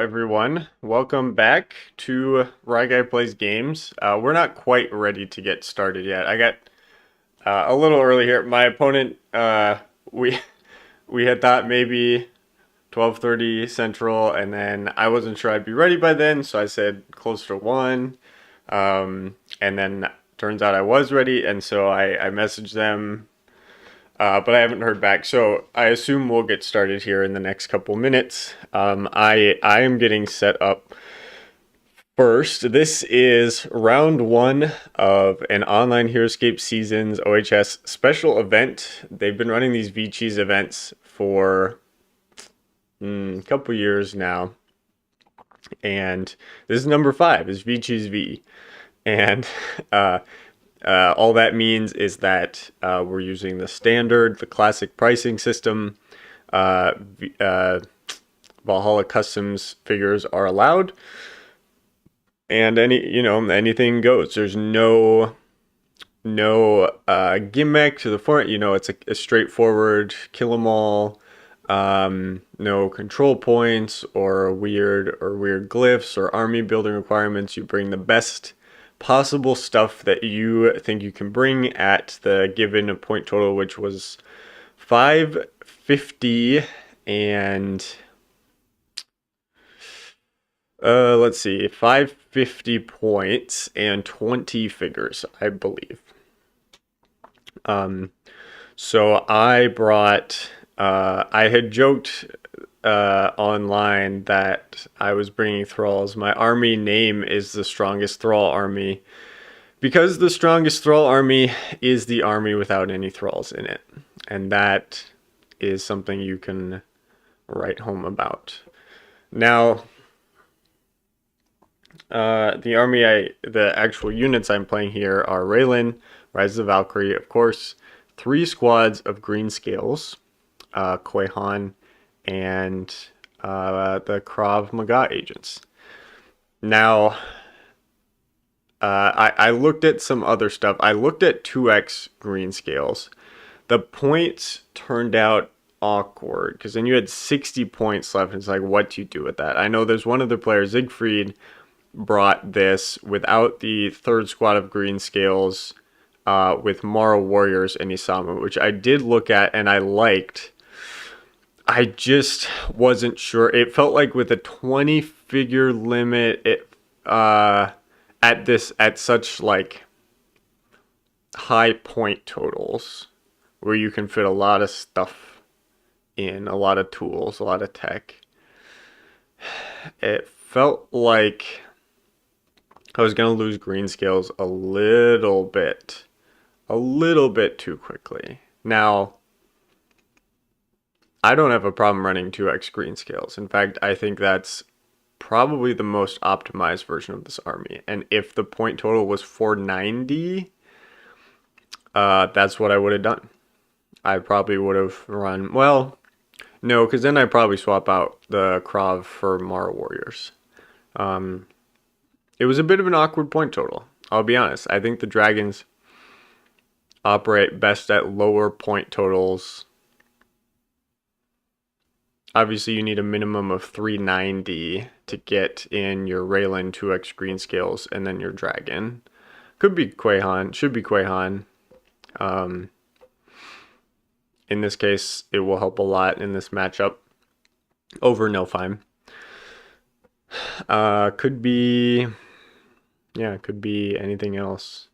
everyone. Welcome back to Rye Guy Plays Games. We're not quite ready to get started yet. I got a little early here. My opponent, we we had thought maybe 12:30 Central, and then I wasn't sure I'd be ready by then, so I said close to 1. And then turns out I was ready, and so I messaged them, but I haven't heard back. So I assume we'll get started here in the next couple minutes. I am getting set up first. This is round 1 of an online Heroscape Seasons OHS special event. They've been running these VCheese events for a couple years now, and this is number 5. Is VCheese V, and all that means is that we're using the standard, the classic pricing system. Valhalla customs figures are allowed, and anything goes. There's no gimmick to the front. It's a straightforward kill 'em all. No control points or weird glyphs or army building requirements. You bring the best possible stuff that you think you can bring at the given point total, which was 550 and let's see, 550 points and 20 figures, I believe. So I brought I had joked online that I was bringing thralls. My army name is the strongest thrall army because the strongest thrall army is the army without any thralls in it, and that is something you can write home about. Now, the actual units I'm playing here are Raylan, Rise of the Valkyrie, of course, 3 squads of green scales, Quehan, and the Krav Maga agents. Now, I looked at some other stuff. I looked at 2x green scales. The points turned out awkward because then you had 60 points left. And it's like, what do you do with that? I know there's one other player, Siegfried, brought this without the 3rd squad of green scales, with Mara Warriors and Isamu, which I did look at and I liked. I just wasn't sure. It felt like with a 20 figure limit, at such like high point totals where you can fit a lot of stuff in, a lot of tools, a lot of tech. It felt like I was going to lose green scales a little bit too quickly. Now, I don't have a problem running 2x green scales. In fact, I think that's probably the most optimized version of this army. And if the point total was 490, that's what I would have done. I probably would have run, well, no, because then I'd probably swap out the Krav for Mara Warriors. It was a bit of an awkward point total, I'll be honest. I think the dragons operate best at lower point totals. Obviously, you need a minimum of 390 to get in your Raylan 2x green scales and then your dragon. Could be Quehan, should be Quehan. In this case, it will help a lot in this matchup over Nilfheim. Could be anything else.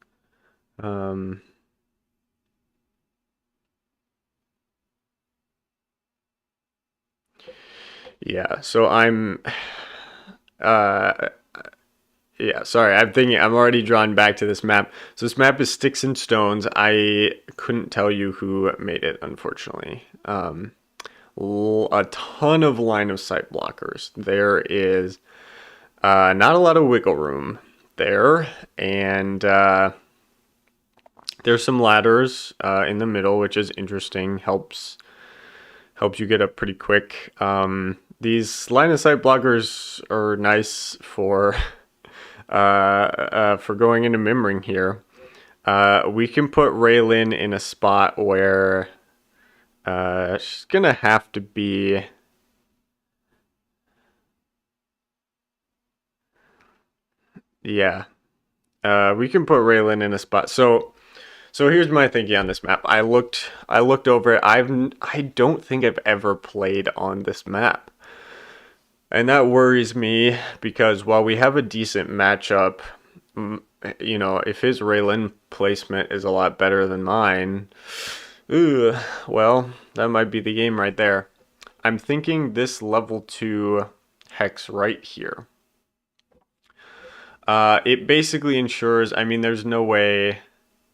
Yeah, so I'm sorry, I'm already drawn back to this map. So this map is Sticks and Stones. I couldn't tell you who made it, unfortunately. A ton of line of sight blockers. There is not a lot of wiggle room there, and there's some ladders in the middle, which is interesting. Helps you get up pretty quick. These line of sight blockers are nice for going into Mimring here. We can put Raylan in a spot where she's gonna have to be Yeah. We can put Raylan in a spot. So here's my thinking on this map. I looked over it. I don't think I've ever played on this map. And that worries me because while we have a decent matchup, if his Raylan placement is a lot better than mine, ooh, well, that might be the game right there. I'm thinking this level 2 hex right here. It basically ensures, I mean, there's no way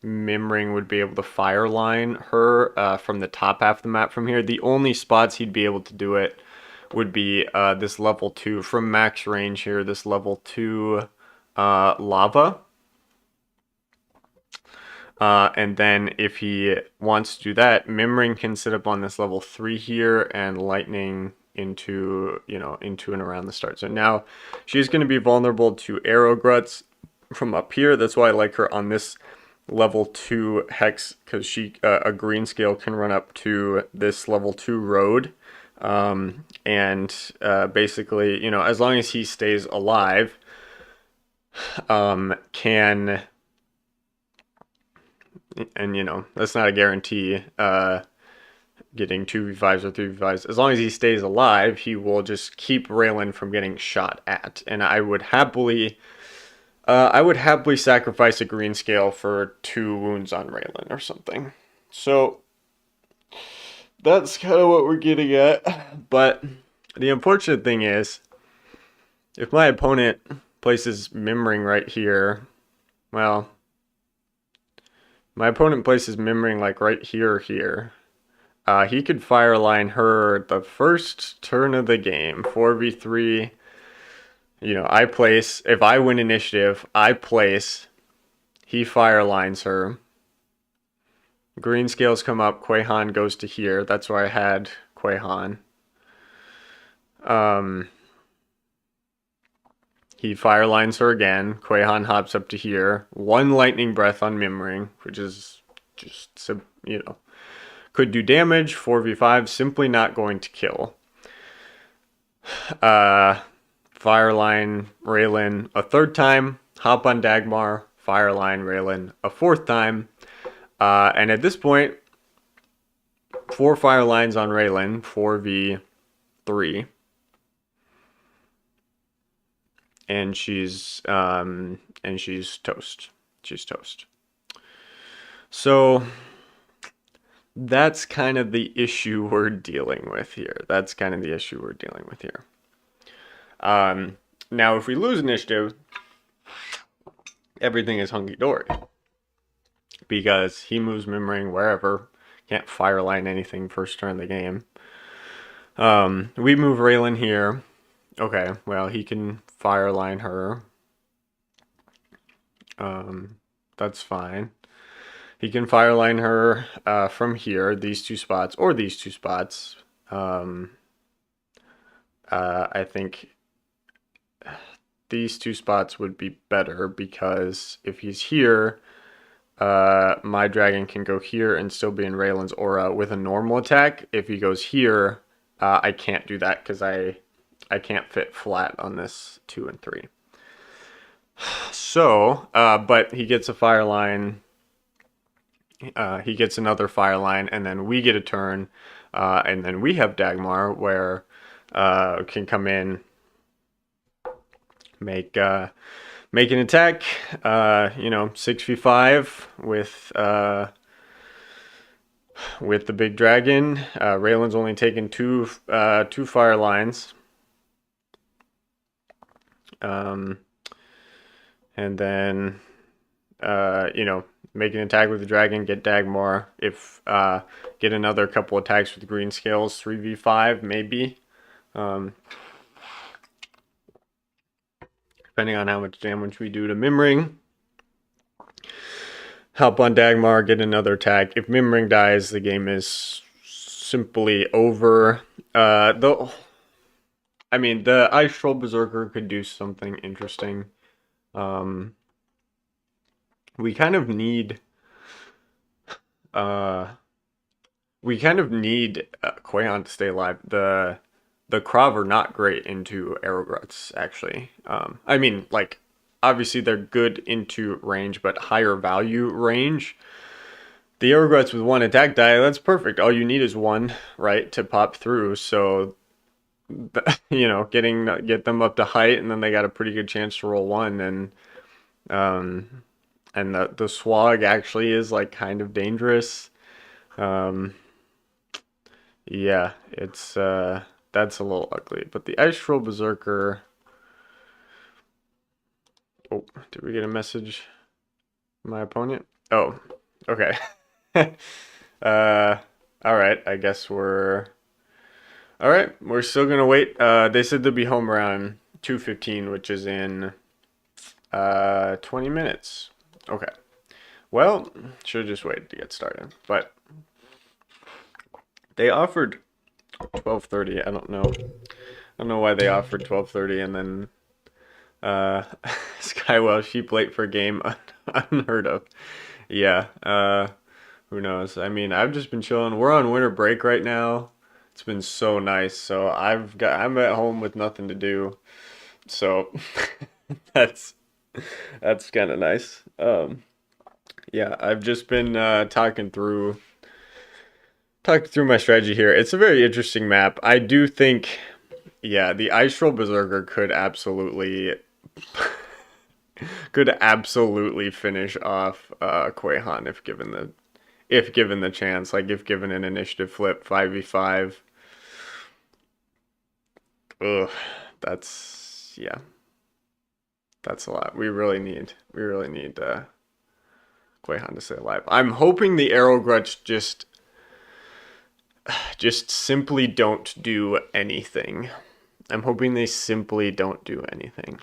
Mimring would be able to fire line her from the top half of the map from here. The only spots he'd be able to do it would be this level 2 from max range here, this level 2 lava. And then if he wants to do that, Mimring can sit up on this level 3 here and lightning into and around the start. So now she's going to be vulnerable to arrow gruts from up here. That's why I like her on this level 2 hex, because she a green scale can run up to this level 2 road. And basically, as long as he stays alive, can, and that's not a guarantee, getting 2v5s or 3v5s. As long as he stays alive, he will just keep Raylan from getting shot at. And I would happily sacrifice a green scale for 2 wounds on Raylan or something. So that's kind of what we're getting at. But the unfortunate thing is, if my opponent places Mimring right here, well, my opponent places Mimring like right here or here. He could fireline her the first turn of the game, 4v3. I place, if I win initiative, I place, he firelines her. Green scales come up, Quahan goes to here. That's where I had Quahan. He firelines her again. Quahan hops up to here. 1 lightning breath on Mimring, which is just, could do damage. 4v5, simply not going to kill. Fireline Raylan a 3rd time. Hop on Dagmar. Fireline Raylan a 4th time. And at this point, 4 fire lines on Raylan, 4v3. And she's toast. She's toast. So that's kind of the issue we're dealing with here. Now, if we lose initiative, everything is hunky-dory. Because he moves Mimring wherever. Can't fireline anything first turn of the game. We move Raylan here. Okay, well, he can fireline her. That's fine. He can fireline her from here, these 2 spots, or these 2 spots. I think these 2 spots would be better, because if he's here, my dragon can go here and still be in Raylan's aura with a normal attack. If he goes here, I can't do that because I can't fit flat on this 2 and 3. So, but he gets a fire line. He gets another fire line, and then we get a turn, and then we have Dagmar where can come in, make an attack, 6v5 with the big dragon. Raylan's only taken two fire lines. And then, make an attack with the dragon, get Dagmar. If, get another couple attacks with green scales, 3v5 maybe. Depending on how much damage we do to Mimring. Help on Dagmar, get another attack. If Mimring dies, the game is simply over. The Ice Troll Berserker could do something interesting. We kind of need Quahan to stay alive. The Krav are not great into arrow gruts, actually. obviously they're good into range, but higher value range. The Aerogruts with one attack die, that's perfect. All you need is one, right, to pop through. So, get them up to height, and then they got a pretty good chance to roll one. Um, and the Swag actually is like kind of dangerous. Um, yeah, it's that's a little ugly. But the Ice Troll Berserker. Oh, did we get a message from my opponent? Oh, okay. All right. I guess we're all right. We're still gonna wait. They said they'll be home around 2:15, which is in 20 minutes. Okay. Well, should have just waited to get started. But they offered 12:30. I don't know. I don't know why they offered 12:30 and then Skywell sheep late for a game unheard of. Yeah. Who knows? I mean, I've just been chilling. We're on winter break right now. It's been so nice. So I'm at home with nothing to do. So that's that's kind of nice. Yeah, I've just been talking through my strategy here. It's a very interesting map. I do think, yeah, the Ice Troll Berserker could absolutely finish off Kuei Han if given the chance, like if given an initiative flip 5v5. Ugh, that's yeah, that's a lot. We really need Kuei Han to stay alive. I'm hoping the Arrow Grudge just simply don't do anything. I'm hoping they simply don't do anything.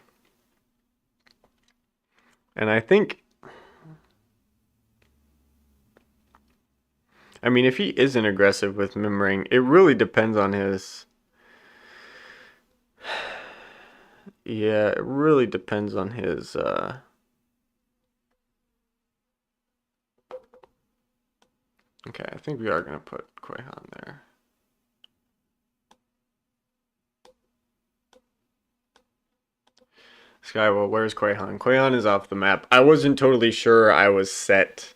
And I think, I mean, if he isn't aggressive with Mimring, it really depends on his. Yeah, it really depends on his. Okay, I think we are gonna put Kuei Han there. Skywell, where's Kuei Han? Kuei Han is off the map. I wasn't totally sure I was set.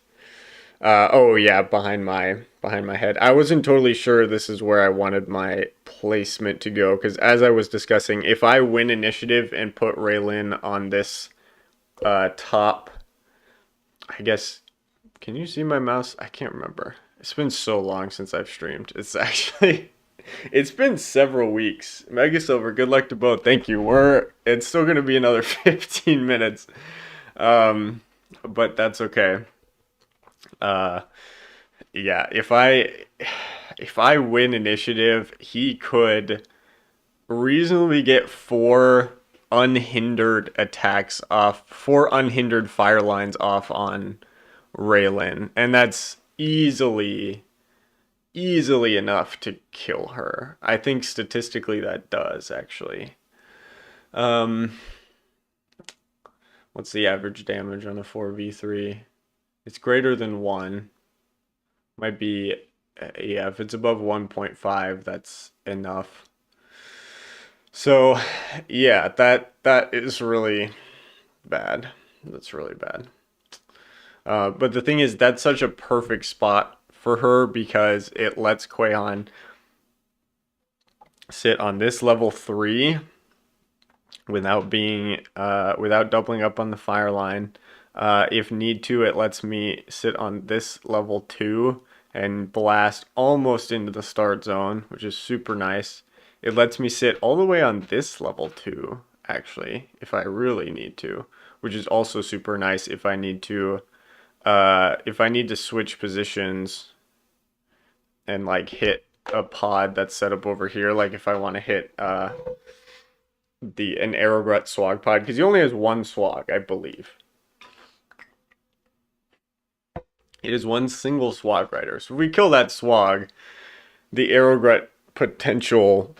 Oh yeah, behind my head. I wasn't totally sure this is where I wanted my placement to go because as I was discussing, if I win initiative and put Raylin on this top, I guess. Can you see my mouse? I can't remember. It's been so long since I've streamed. It's actually it's been several weeks. Mega Silver, good luck to both. Thank you. It's still gonna be another 15 minutes. But that's okay. Uh yeah, if I win initiative, he could reasonably get four unhindered fire lines off on Raylan, and that's easily enough to kill her. I think statistically that does actually. Um, what's the average damage on a 4v3? It's greater than 1. Might be, yeah, if it's above 1.5, that's enough. So, yeah, that is really bad. That's really bad. But the thing is, that's such a perfect spot for her because it lets Kuei Han sit on this level 3 without doubling up on the fire line. If need to, it lets me sit on this level 2 and blast almost into the start zone, which is super nice. It lets me sit all the way on this level 2, actually, if I really need to, which is also super nice if I need to switch positions and like hit a pod that's set up over here, like if I want to hit an Arrowgrut Swag pod, because he only has one Swag, I believe. It is one single Swag Rider. So if we kill that Swag, the Arrowgrut potential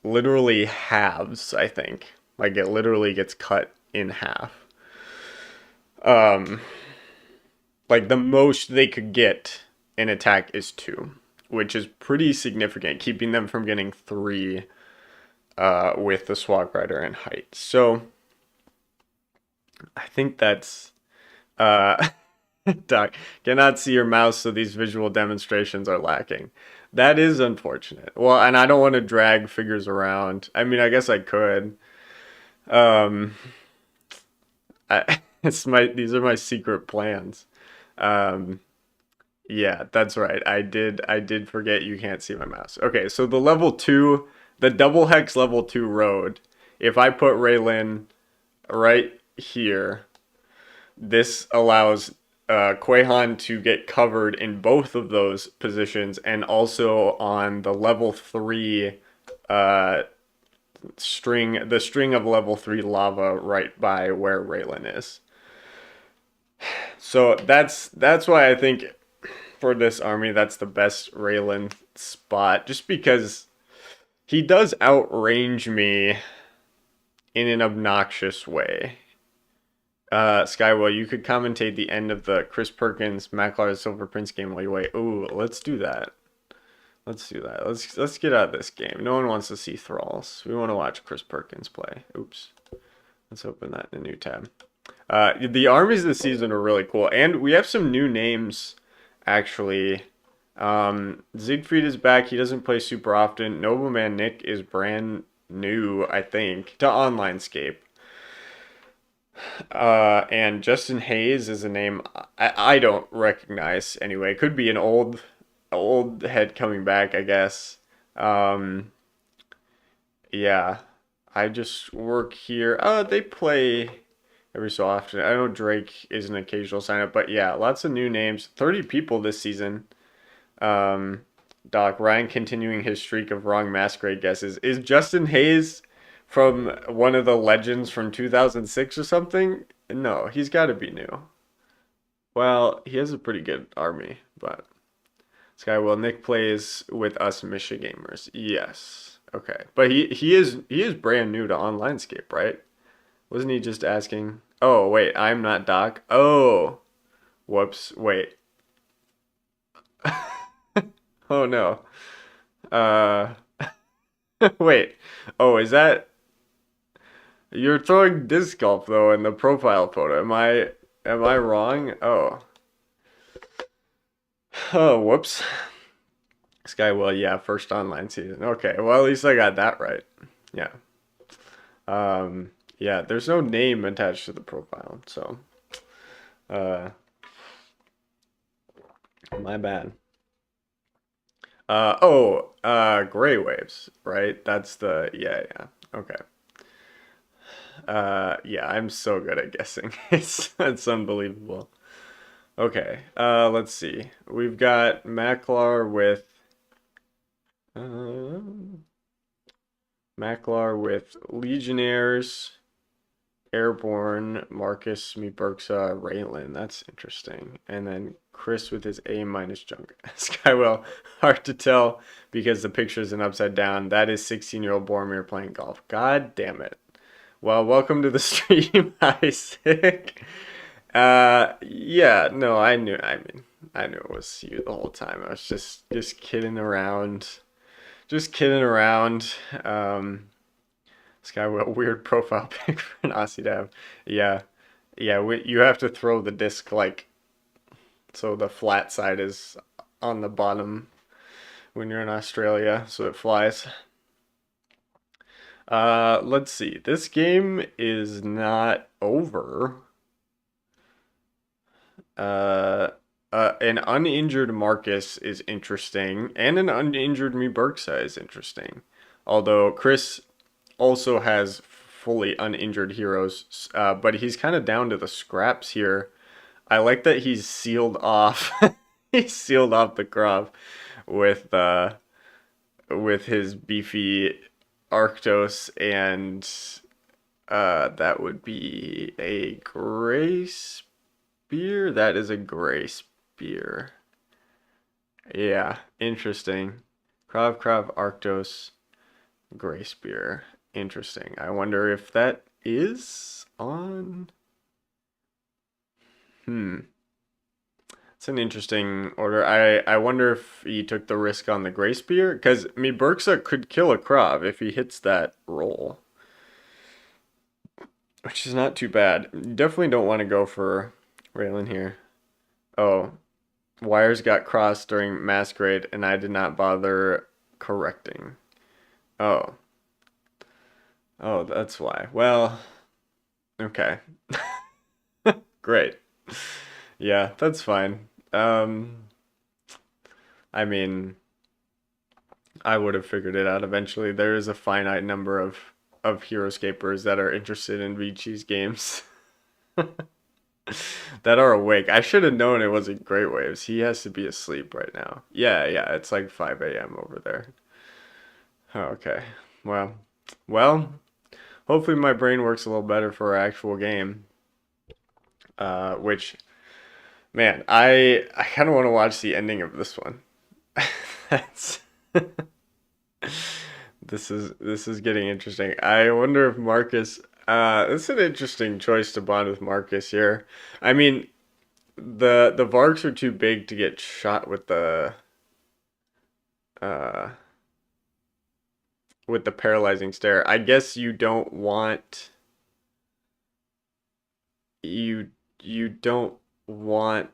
literally halves, I think. Like it literally gets cut in half. Like the most they could get in attack is 2, which is pretty significant, keeping them from getting 3 with the Swag Rider and height. So I think that's uh Doc, cannot see your mouse, so these visual demonstrations are lacking. That is unfortunate. Well, and I don't want to drag figures around. I mean, I guess I could. Um, these are my secret plans. Um, yeah, that's right. I did forget you can't see my mouse. Okay, so the level two, the double hex level two road. If I put Raylan right here, this allows Quahan to get covered in both of those positions and also on the level three uh, the string of level three lava right by where Raylan is. So that's why I think for this army that's the best Raylan spot, just because he does outrange me in an obnoxious way. Skywell, you could commentate the end of the Chris Perkins McLaren Silver Prince game while you wait. Ooh, let's do that. Let's do that. Let's get out of this game. No one wants to see Thralls. We want to watch Chris Perkins play. Oops. Let's open that in a new tab. The armies this season are really cool, and we have some new names actually. Siegfried is back. He doesn't play super often. Nobleman Nick is brand new, I think, to OnlineScape. And Justin Hayes is a name I don't recognize anyway. Could be an old head coming back, I guess. Um, yeah, I just work here. They play every so often. I know Drake is an occasional sign up, but yeah, lots of new names. 30 people this season. Um, Doc Ryan continuing his streak of wrong masquerade guesses. Is Justin Hayes from one of the legends from 2006 or something? No, he's got to be new. Well, he has a pretty good army, but Skywell Nick plays with us Michigamers. Yes. Okay. But he is brand new to OnlineScape, right? Wasn't he just asking? Oh, wait, I'm not Doc. Oh. Whoops. Wait. Oh no. Uh wait. Oh, is that you're throwing disc golf though in the profile photo. Am I wrong? Oh. Oh, whoops. Skywell, yeah, first online season. Okay, well at least I got that right. Yeah. Yeah, there's no name attached to the profile, so uh my bad. Gray waves, right? That's the yeah, yeah. Okay. Yeah, I'm so good at guessing. It's unbelievable. Okay, let's see. We've got Maklar with uh, Maklar with Legionnaires, Airborne, Marcus, Meeburgsa, Raylan. That's interesting. And then Chris with his A minus junk. Skywell, hard to tell because the picture is an upside down. That is 16-year-old Boromir playing golf. God damn it. Well, welcome to the stream, Isaac. Yeah, no, I knew it was you the whole time. I was just kidding around. Just kidding around. This guy with a weird profile pic for an Aussie to have. Yeah, yeah, you have to throw the disc like so the flat side is on the bottom when you're in Australia, so it flies. Let's see. This game is not over. Uh, an uninjured Marcus is interesting, and an uninjured Muburksa is interesting. Although Chris also has fully uninjured heroes, but he's kind of down to the scraps here. I like that he's sealed off. He's sealed off the crop with with his beefy Arctos, and that would be a gray spear. That is a gray spear. Yeah, interesting. Krav Arctos, gray spear. Interesting. I wonder if that is on. Hmm. It's an interesting order. I wonder if he took the risk on the gray spear because Miburksa could kill a Krav if he hits that roll. which is not too bad. You definitely don't want to go for Raylan here. Oh, wires got crossed during Masquerade, and I did not bother correcting. Oh, oh, that's why. Well, okay, great. Yeah, that's fine. I mean, I would have figured it out eventually. There is a finite number of Heroscapers that are interested in VCheese games that are awake. I should have known it wasn't Great Waves. He has to be asleep right now. Yeah, yeah, it's like 5 a.m. over there. Oh, okay. Well, well, hopefully my brain works a little better for our actual game. Which, man, I kind of want to watch the ending of this one. That's this is getting interesting. I wonder if Marcus. It's an interesting choice to bond with Marcus here. I mean, the Vargs are too big to get shot uh with the paralyzing stare. I guess you don't want you you don't want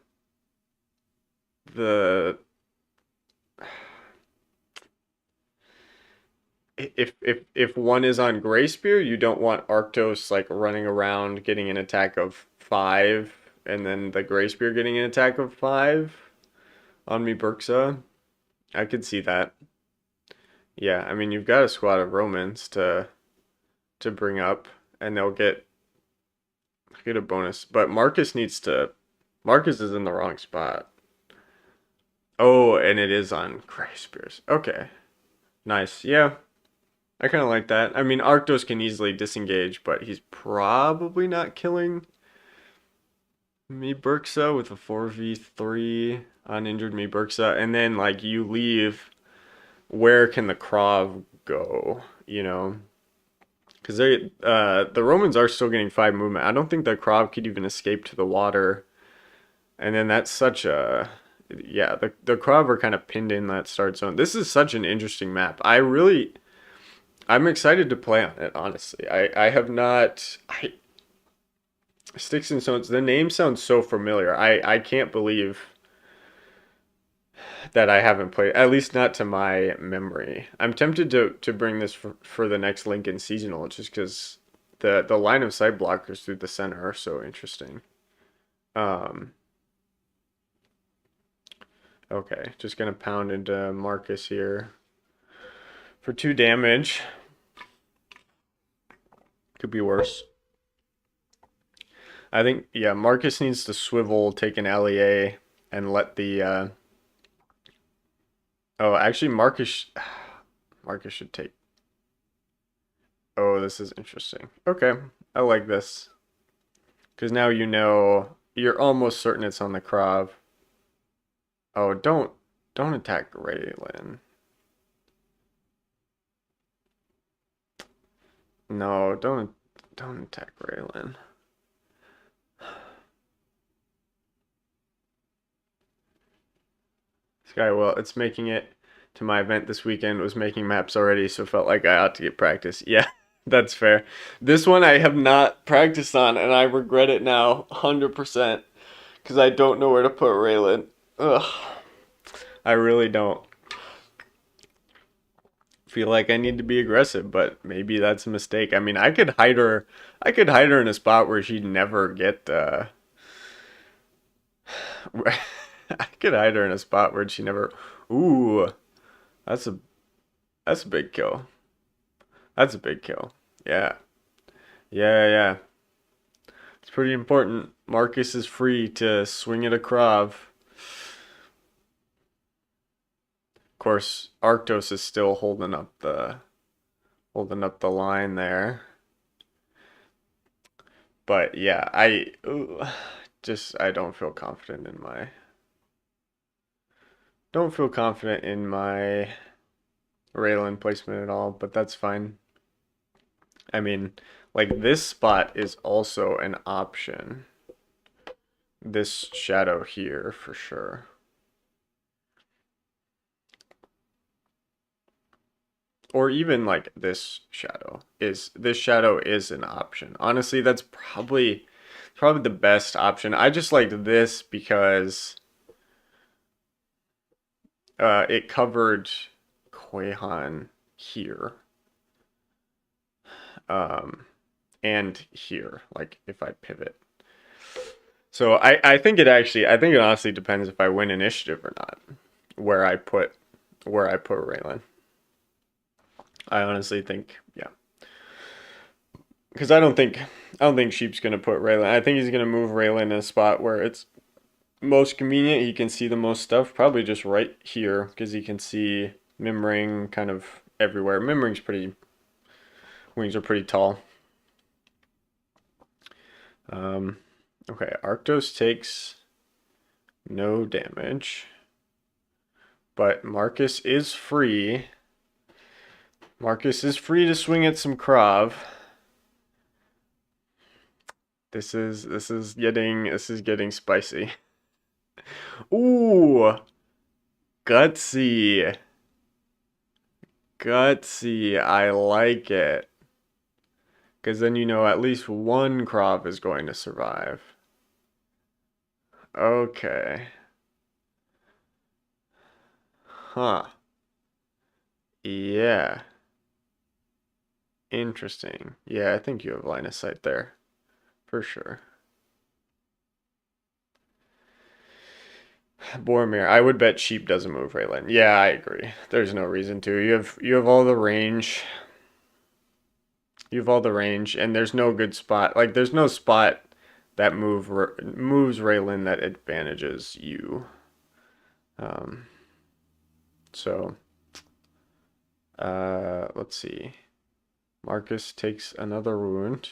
the if one is on Gray Spear, you don't want Arctos like running around getting an attack of 5 and then the Gray Spear getting an attack of 5 on me Berksa. I could see that. Yeah, I mean you've got a squad of Romans to bring up and they'll get a bonus. But Marcus is in the wrong spot. Oh, and it is on Gray Spears. Okay. Nice. Yeah. I kind of like that. I mean, Arctos can easily disengage, but he's probably not killing me Berksa with a 4v3 uninjured me Berksa. And then, like, you leave, where can the Krav go? You know? Because the Romans are still getting 5 movement. I don't think the Krav could even escape to the water. And then that's such a. Yeah, the Krav are kind of pinned in that start zone. This is such an interesting map. I'm excited to play on it, honestly. I have not. Sticks and Stones, the name sounds so familiar. I can't believe that I haven't played, at least not to my memory. I'm tempted to bring this for the next Lincoln seasonal just because the line of sight blockers through the center are so interesting. Um, okay, just gonna pound into Marcus here for 2 damage. Could be worse. I think, yeah, Marcus needs to swivel, take an LEA, and let the oh, actually, Marcus should take. Oh, this is interesting. Okay, I like this because now you know you're almost certain it's on the Krav. Oh, don't attack Raylan. No, don't attack Raylan. Sky, well, it's making it to my event this weekend. It was making maps already, so felt like I ought to get practice. Yeah, that's fair. This one I have not practiced on, and I regret it now, 100%, because I don't know where to put Raylan. Ugh, I really don't feel like I need to be aggressive, but maybe that's a mistake. I mean, I could hide her in a spot where she'd never get I could hide her in a spot where she never Ooh, that's a that's a big kill. That's a big kill. Yeah. Yeah, yeah. It's pretty important. Marcus is free to swing at a Krav. Of course, Arctos is still holding up the line there. But yeah, I don't feel confident in my Raylan placement at all, but that's fine. I mean, like this spot is also an option. This shadow here for sure. or even like this shadow is an option. Honestly, that's probably the best option. I just liked this because it covered Kwehan here, um, and here, like if I pivot. So I think it honestly depends if I win initiative or not, where I put Raylan. I honestly think, yeah, because I don't think Sheep's gonna put Raylan. I think he's gonna move Raylan in a spot where it's most convenient. He can see the most stuff, probably just right here because he can see Mimring kind of everywhere. Mimring's pretty wings are pretty tall. Um, okay, Arctos takes no damage, but Marcus is free. Marcus is free to swing at some Krav. This is getting spicy. Ooh, gutsy. Gutsy. I like it. Because then you know at least one Krav is going to survive. Okay. Huh. Yeah. Interesting. Yeah, I think you have line of sight there. For sure. Boromir. I would bet Sheep doesn't move Raylan. Yeah, I agree. There's no reason to. You have all the range. You have all the range, and there's no good spot. Like there's no spot that moves Raylan that advantages you. Um, so let's see. Marcus takes another wound.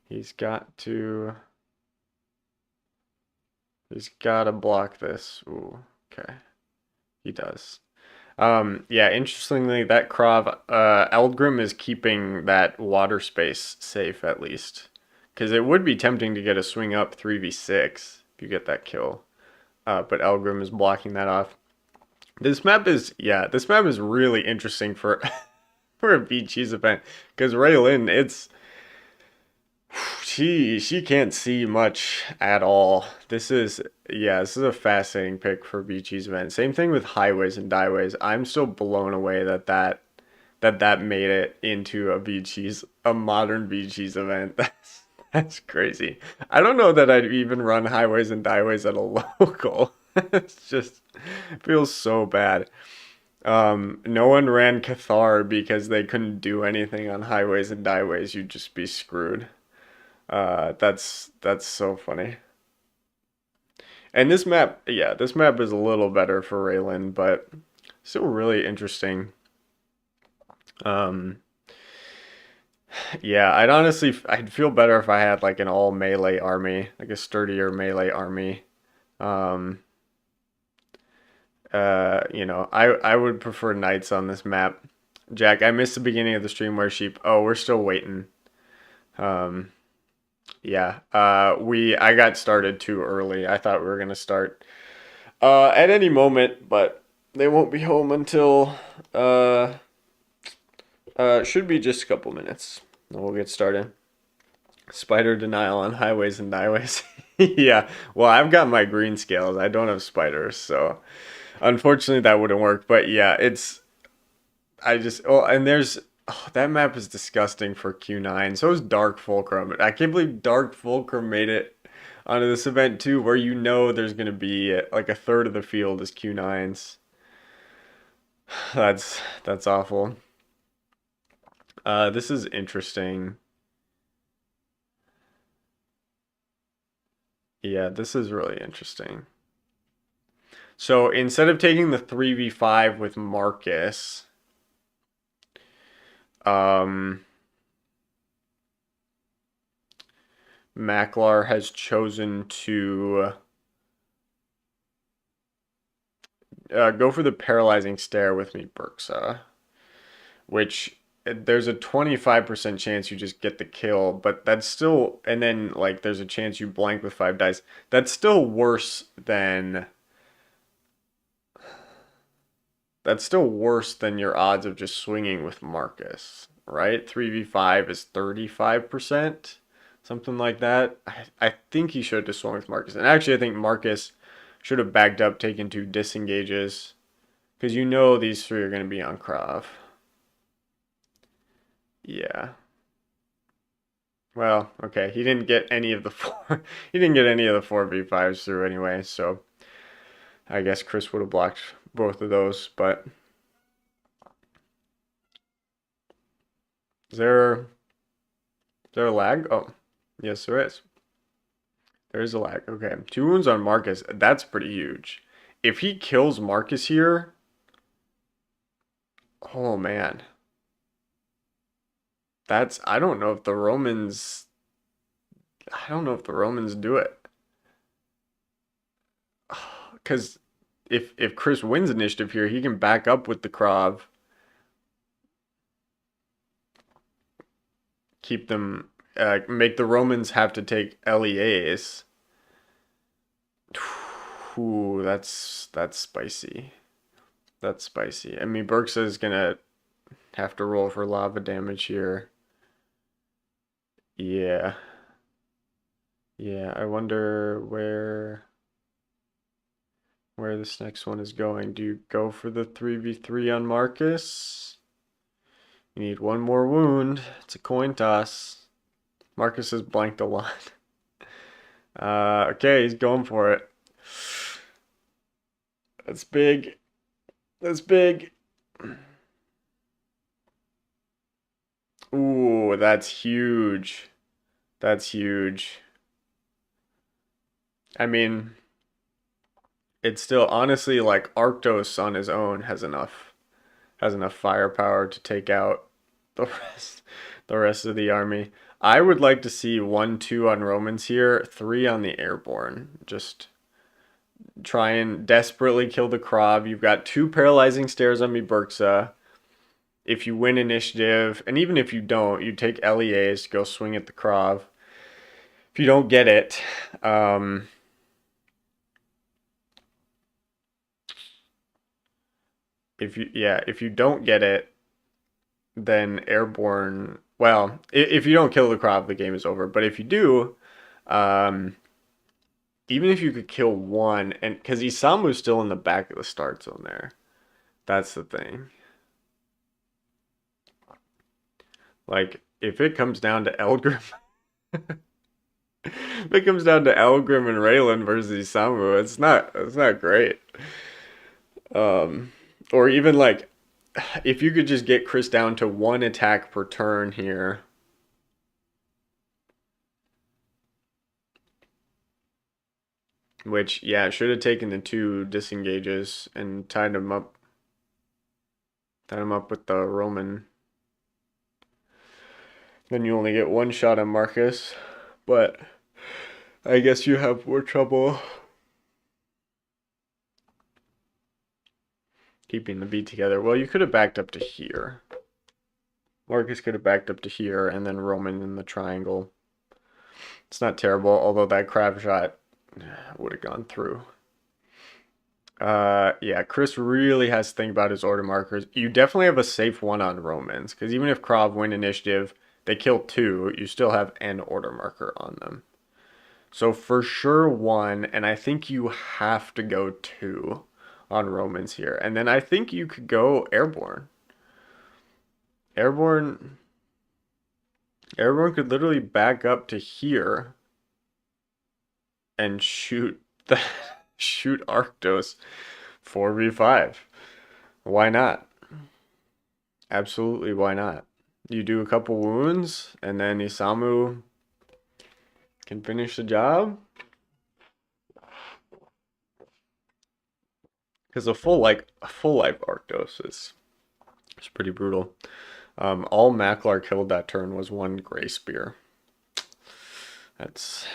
He's got to. He's got to block this. Ooh, okay. He does. Yeah, interestingly, that Krav, Eldgrim is keeping that water space safe at least. Because it would be tempting to get a swing up 3v6 if you get that kill. But Eldgrim is blocking that off. This map is really interesting for for a VCheese event. Because Raylin, it's she can't see much at all. This is a fascinating pick for VCheese event. Same thing with highways and dieways. I'm still blown away that made it into a modern VCheese event. That's crazy. I don't know that I'd even run highways and dieways at a local. It's just it feels so bad. No one ran Cathar because they couldn't do anything on highways and dieways. You'd just be screwed. That's so funny. And this map is a little better for Raylan, but still really interesting. Um, yeah, I'd feel better if I had like an all melee army, like a sturdier melee army. Um, I would prefer knights on this map. Jack, I missed the beginning of the stream where sheep. Oh, we're still waiting. Um, Yeah, I got started too early. I thought we were gonna start at any moment, but they won't be home until should be just a couple minutes. And we'll get started. Spider denial on highways and highways. Yeah, well, I've got my green scales. I don't have spiders, so unfortunately that wouldn't work. But yeah, it's I just and there's that map is disgusting for Q9. So is Dark Fulcrum. I can't believe Dark Fulcrum made it onto this event too, where you know there's gonna be like a third of the field is Q9s. That's awful. This is interesting. Yeah, this is really interesting. So instead of taking the 3v5 with Marcus, um, Maklar has chosen to go for the paralyzing stare with me, Berksa, which there's a 25% chance you just get the kill, but that's still, and then like there's a chance you blank with 5 dice. That's still worse than your odds of just swinging with Marcus, right? 3v5 is 35%, something like that. I think he should have just swung with Marcus. And actually, I think Marcus should have backed up, taken 2 disengages, because you know these 3 are going to be on Krav. Yeah. Well, okay. He didn't get any of the four. He didn't get any of the 4v5s through anyway, so I guess Chris would have blocked both of those, but is there a lag? Oh, yes, there is. There is a lag. Okay. 2 wounds on Marcus. That's pretty huge. If he kills Marcus here, oh man. I don't know if the Romans do it. Because if Chris wins initiative here, he can back up with the Krav, keep them, make the Romans have to take LEAs. Ooh, that's spicy. That's spicy. I mean, Berksa is gonna have to roll for lava damage here. Yeah. Yeah, I wonder where this next one is going. Do you go for the 3v3 on Marcus? You need 1 more wound. It's a coin toss. Marcus has blanked a lot. Okay, he's going for it. That's big. That's big. Ooh, that's huge. That's huge. I mean, it's still honestly like Arctos on his own has enough firepower to take out the rest of the army. I would like to see 1-2 on Romans here, 3 on the airborne. Just try and desperately kill the Krav. You've got 2 paralyzing stares on me, Berksa. If you win initiative, and even if you don't, you take LEAs to go swing at the Krav. If you don't get it, if you don't get it, then airborne. Well, if you don't kill the Krav, the game is over. But if you do, um, even if you could kill one, and because Isamu's still in the back of the start zone there, that's the thing. Like if it comes down to Elgrim, if it comes down to Elgrim and Raylan versus Isamu, it's not great. Or even like if you could just get Chris down to 1 attack per turn here. Which, yeah, should have taken the 2 disengages and tied him up. Tied him up with the Roman. Then you only get 1 shot on Marcus. But I guess you have more trouble keeping the beat together. Well, you could have backed up to here. Marcus could have backed up to here and then Roman in the triangle. It's not terrible, although that crab shot would have gone through. Yeah, Chris really has to think about his order markers. You definitely have a safe one on Romans, because even if Krav win initiative, they kill 2, you still have an order marker on them. So for sure 1, and I think you have to go 2 on Romans here. And then I think you could go airborne. Airborne could literally back up to here and shoot Arctos 4v5. Why not? Absolutely, why not? You do a couple wounds, and then Isamu can finish the job. Because a full life Arctos is pretty brutal. All Maklar killed that turn was 1 Gray Spear. That's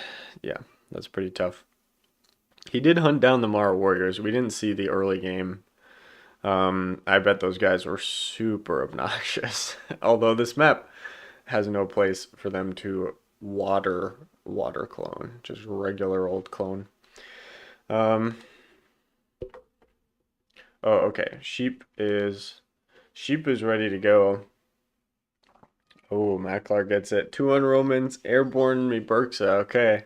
pretty tough. He did hunt down the Mara Warriors. We didn't see the early game I bet those guys were super obnoxious. Although this map has no place for them to water clone, just regular old clone. Um, oh, okay. Sheep is ready to go. Oh, Macklar gets it. 2 on Romans, Airborne me Berksa. Okay.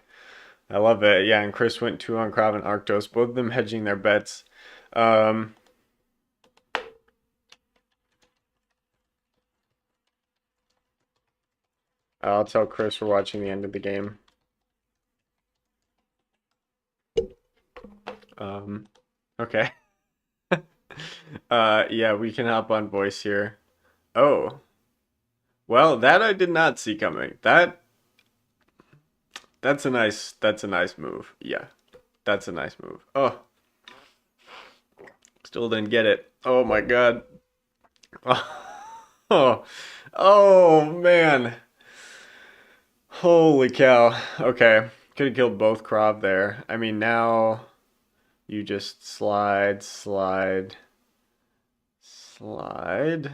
I love it. Yeah, and Chris went 2 on Krav and Arctos, both of them hedging their bets. Um, I'll tell Chris we're watching the end of the game. Um, okay. Yeah, we can hop on voice here. Oh, well, that I did not see coming. That's a nice move. Yeah, that's a nice move. Oh, still didn't get it. Oh my God. Oh, oh man. Holy cow. Okay. Could have killed both Krav there. I mean, now you just slide, slide, slide.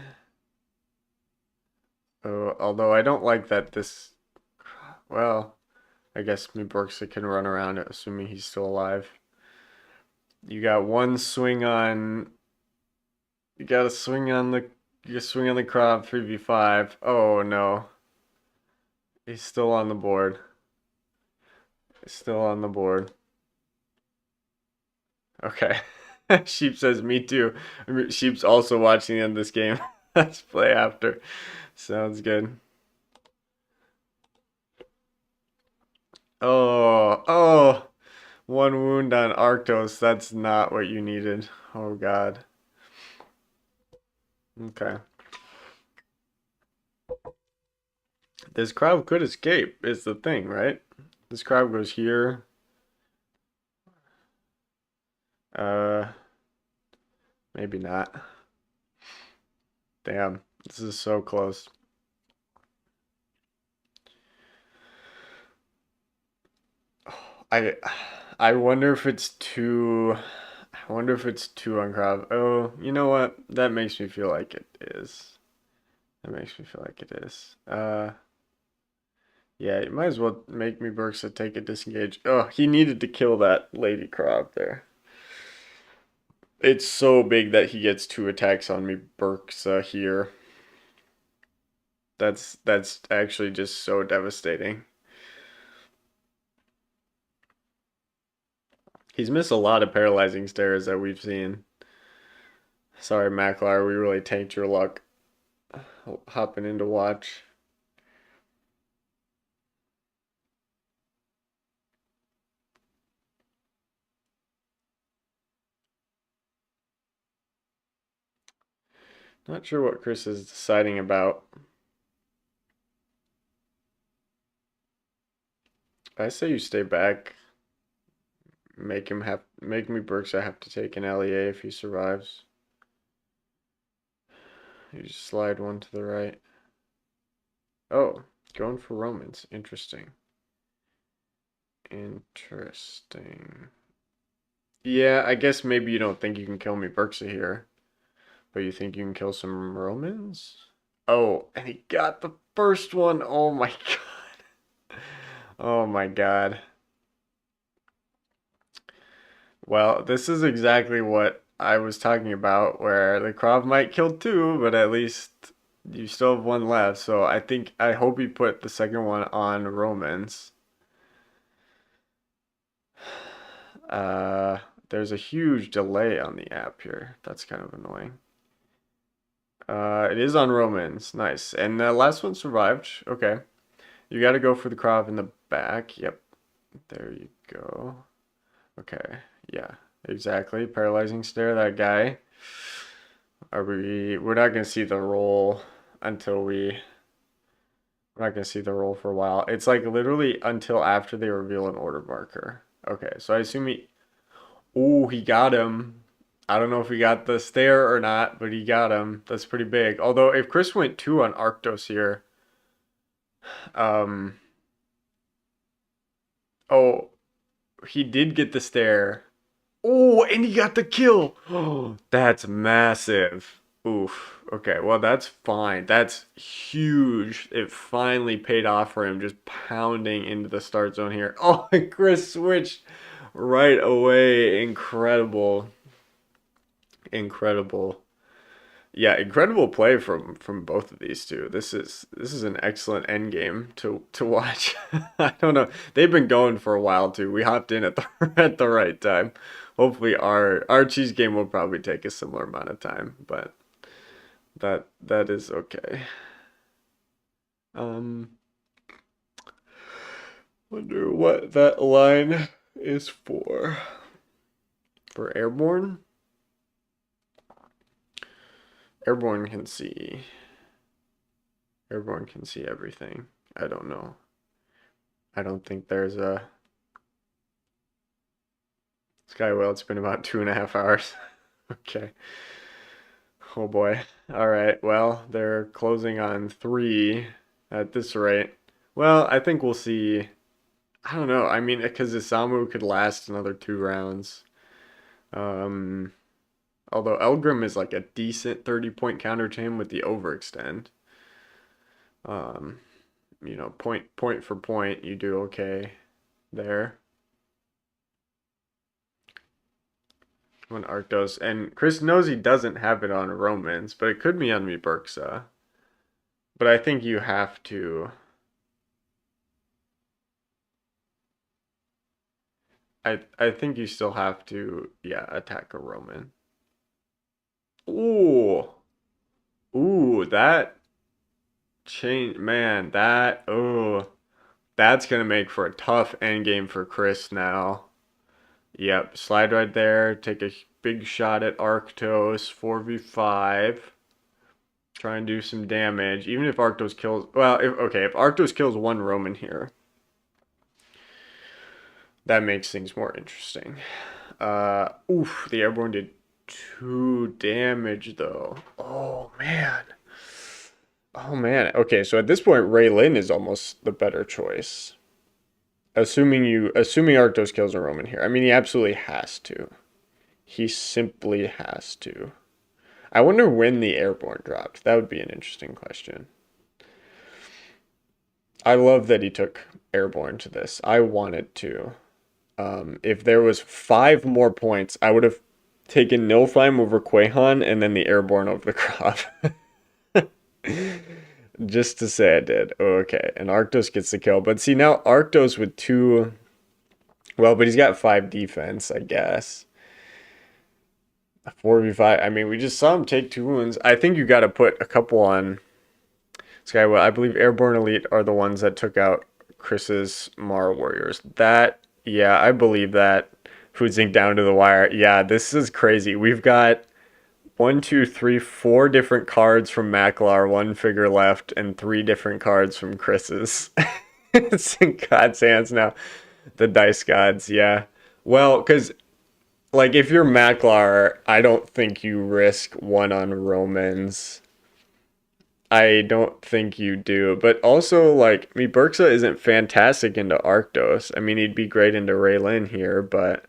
Oh, although I don't like that this. Well, I guess Miborgsa can run around, assuming he's still alive. You got one swing on. You got to swing on the. You swing on the Krav 3v5. Oh no. He's still on the board. He's still on the board. Okay. Sheep says, me too. Sheep's also watching the end of this game. Let's play after. Sounds good. Oh, oh, 1 wound on Arctos. That's not what you needed. Oh, God. Okay. This crowd could escape, is the thing, right? This crowd goes here. Uh, maybe not. Damn, this is so close. I I wonder if it's too. I wonder if it's too on crowd. Oh, you know what? That makes me feel like it is. That makes me feel like it is. Yeah, you might as well make me Berksa take a disengage. Oh, he needed to kill that Lady Crab there. It's so big that he gets 2 attacks on me Berksa here. That's actually just so devastating. He's missed a lot of paralyzing stares that we've seen. Sorry, Macklar, we really tanked your luck hopping into watch. Not sure what Chris is deciding about. I say you stay back. Make me Berksa have to take an LEA if he survives. You just slide one to the right. Oh, going for Romans. Interesting. Interesting. Yeah, I guess maybe you don't think you can kill me Berksa here, but you think you can kill some Romans? Oh, and he got the first one. Oh my God. Oh my God. Well, this is exactly what I was talking about, where the Krav might kill 2, but at least you still have 1 left. So I hope he put the second one on Romans. Uh, there's a huge delay on the app here. That's kind of annoying. It is on Romans. Nice. And the last one survived. Okay. You got to go for the Krav in the back. Yep. There you go. Okay. Yeah. Exactly. Paralyzing stare. That guy. We're not gonna see the roll until we're not gonna see the roll for a while. It's like literally until after they reveal an order marker. Okay, so I assume he. Oh, he got him. I don't know if he got the stare or not, but he got him. That's pretty big. Although if Chris went 2 on Arctos here, um, oh, he did get the stare. Oh, and he got the kill. Oh, that's massive. Oof. Okay, well, that's fine. That's huge. It finally paid off for him just pounding into the start zone here. Oh, and Chris switched right away. Incredible. Incredible. Yeah, incredible play from both of these two. This is an excellent end game to watch. I don't know. They've been going for a while too. We hopped in at the at the right time. Hopefully our cheese game will probably take a similar amount of time, but that is okay. Um, wonder what that line is for. For airborne? Airborne can see. Airborne can see everything. I don't know. I don't think there's a Skywell. It's been about 2.5 hours. Okay. Oh boy. All right. Well, they're closing on three at this rate. Well, I think we'll see. I don't know. I mean, because Isamu could last another 2 rounds. Um, although Elgrim is like a decent 30-point counter to him with the overextend. Um, point for point, you do okay there. On Arctos. And Chris knows he doesn't have it on Romans, but it could be on Miburksa. But I think you have to. I think you still have to, yeah, attack a Roman. Ooh. Ooh, that change, man, that's gonna make for a tough endgame for Chris now. Yep, slide right there, take a big shot at Arctos, 4v5. Try and do some damage. Even if Arctos kills, well, if Arctos kills one Roman here, that makes things more interesting. Oof, the airborne did 2 damage though. Oh man. Oh man. Okay, so at this point, Ray Lin is almost the better choice. Assuming Arctos kills a Roman here. I mean, he absolutely has to. He simply has to. I wonder when the airborne dropped. That would be an interesting question. I love that he took airborne to this. I wanted to. If there was 5 more points, I would have taken Nilfheim over Quahan and then the airborne over the crop. Just to say I did. Oh, okay. And Arctos gets the kill. But see, now Arctos with two. Well, but he's got 5 defense, I guess. 4v5. I mean, we just saw him take 2 wounds. I think you got to put a couple on Skywell. I believe Airborne Elite are the ones that took out Chris's Mara Warriors. Yeah, I believe that. Food Zinc down to the wire. Yeah, this is crazy. We've got one, two, three, 4 different cards from Macklar, one figure left, and 3 different cards from Chris's. It's in God's hands now. The dice gods, yeah. Well, because like if you're Macklar, I don't think you risk one on Romans. I don't think you do. But also, like, Burksa isn't fantastic into Arctos. I mean, he'd be great into Raylin here, but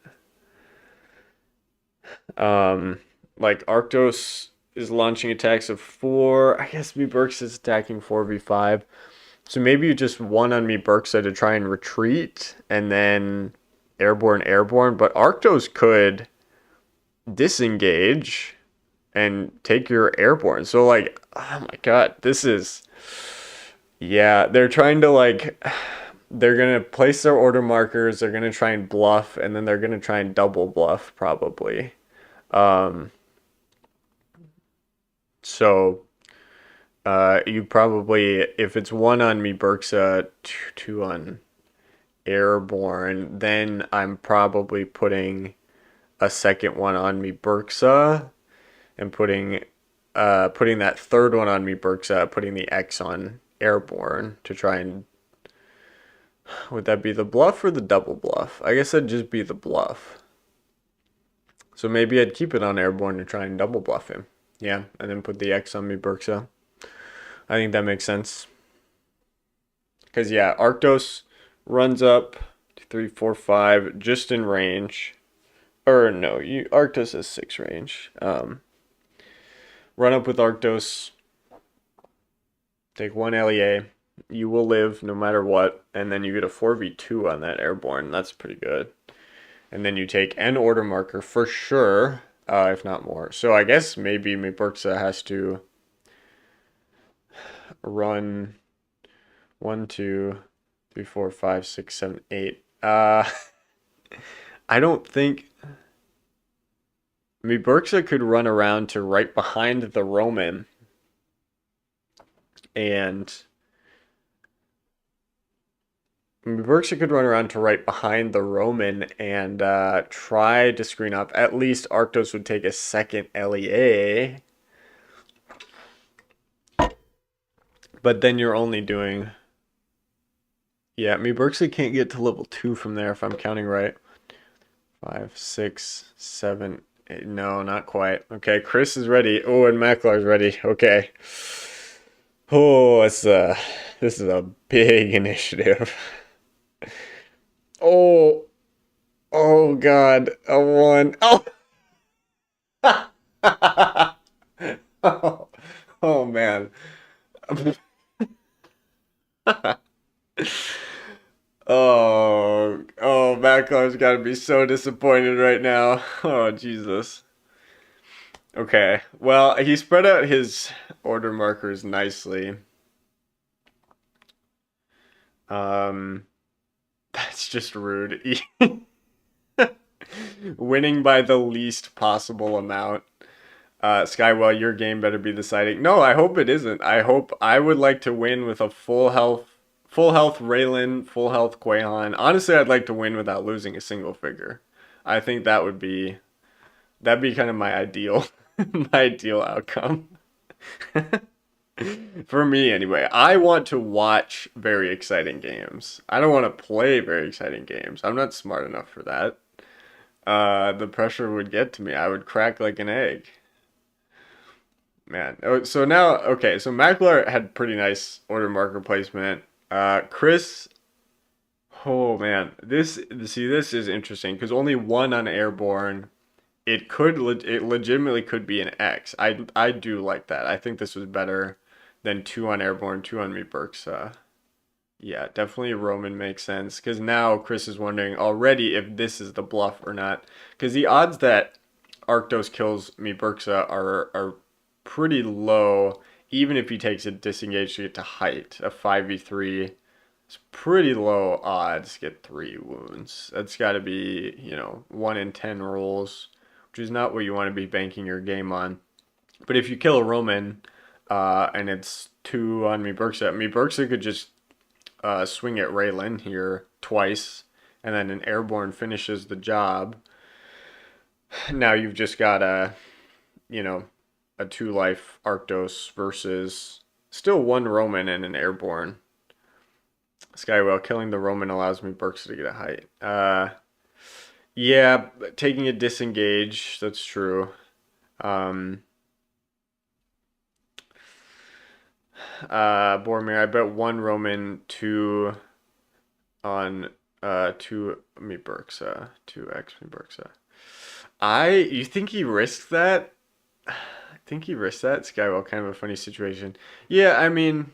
um, like Arctos is launching attacks of 4. I guess Burksa is attacking 4v5. So maybe you just one on Burksa to try and retreat, and then airborne. But Arctos could disengage and take your airborne. So like, oh my god, this is, yeah, they're trying to like, they're gonna place their order markers, they're gonna try and bluff, and then they're gonna try and double bluff probably. Um, so you probably, if it's one on me Burksa, two on airborne, then I'm probably putting a second one on me Burksa and putting that third one on me Burksa, putting the X on airborne to try and, would that be the bluff or the double bluff? I guess that'd just be the bluff. So maybe I'd keep it on airborne to try and double bluff him. Yeah, and then put the X on me Burksa. I think that makes sense. Because yeah, Arctos runs up 2, 3, 4, 5 just in range. Or no, you Arctos is 6 range. Run up with Arctos, take 1 LEA. You will live no matter what, and then you get a 4v2 on that airborne. That's pretty good. And then you take an order marker for sure, if not more. So I guess maybe Miburksa has to run 1, 2, 3, 4, 5, 6, 7, 8. I don't think Miburksa could run around to right behind the Roman and Berkshire could run around to right behind the Roman and try to screen up. At least Arctos would take a second LEA. But then you're only doing... Yeah, Berkshire can't get to level 2 from there if I'm counting right. 5, 6, 7, 8. No, not quite. Okay, Chris is ready. Oh, and Maklar's ready. Okay. Oh, this is a big initiative. Oh, oh God, a 1. Oh! Oh, oh man. Oh, Macklar's got to be so disappointed right now. Oh, Jesus. Okay. Well, he spread out his order markers nicely. Um, that's just rude. Winning by the least possible amount. Skywell, your game better be deciding. No, I hope it isn't. I would like to win with a full health Raylan, full health Quahan. Honestly, I'd like to win without losing a single figure. I think that'd be kind of my ideal, my ideal outcome. For me, anyway. I want to watch very exciting games. I don't want to play very exciting games. I'm not smart enough for that. The pressure would get to me. I would crack like an egg. Man. Oh, so now, okay, so Mackler had pretty nice order marker placement. Chris, oh man, this is interesting because only 1 on airborne. It legitimately could be an X. I do like that. I think this was better than 2 on airborne, 2 on me Burks. Yeah, definitely Roman makes sense because now Chris is wondering already if this is the bluff or not. Because the odds that Arctos kills me Burksa are pretty low, even if he takes a disengage to get to height. A 5v3 is pretty low odds to get 3 wounds. That's got to be, 1 in 10 rolls, which is not what you want to be banking your game on. But if you kill a Roman and it's 2 on me Burksa could just swing at Raylan here twice, and then an airborne finishes the job. Now you've just got a 2 life Arctos versus still 1 Roman and an airborne. Skywell, killing the Roman allows me Burks to get a height. Yeah, taking a disengage, that's true. Boromir, I bet 1 Roman, 2 on 2 me Burks, 2x me Burks. You think he risked that? I think he risked that. Skywell, kind of a funny situation. Yeah, I mean,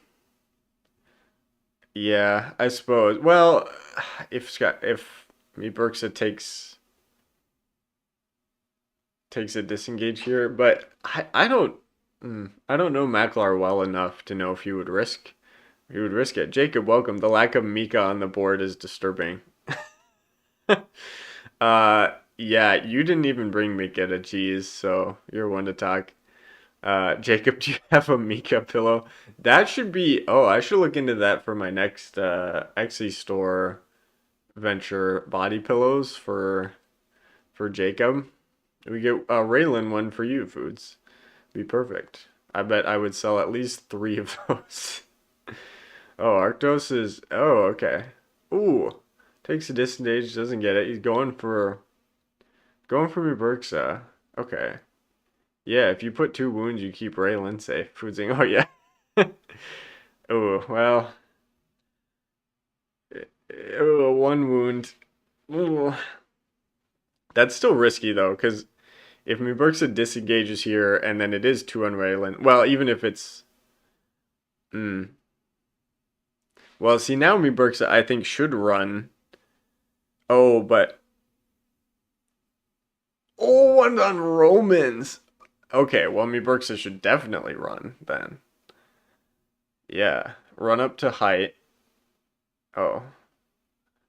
yeah, I suppose. Well, if me Burksa takes a disengage here, but I don't know Maklar well enough to know if he would risk it. Jacob, welcome. The lack of Mika on the board is disturbing. Yeah, you didn't even bring Mika to cheese, so you're one to talk. Jacob, do you have a Mika pillow? That should be. Oh, I should look into that for my next Etsy store venture. Body pillows for Jacob. We get a Raylan one for you, Foods. Be perfect. I bet I would sell at least 3 of those. Oh, Arctos is. Oh, okay. Ooh, takes a disengage, doesn't get it. He's going for me Berksa. Okay. Yeah, if you put 2 wounds, you keep Raylan safe. Foodsing. Oh yeah. Oh well. Oh, 1 wound. Ooh. That's still risky though, because if Muburxa disengages here and then it is 2 on Raylan, well, even if it's. Mm, well, see, now Muburxa I think should run. Oh, but. Oh, one on Romans. Okay, well, Muburxa should definitely run then. Yeah, run up to height. Oh.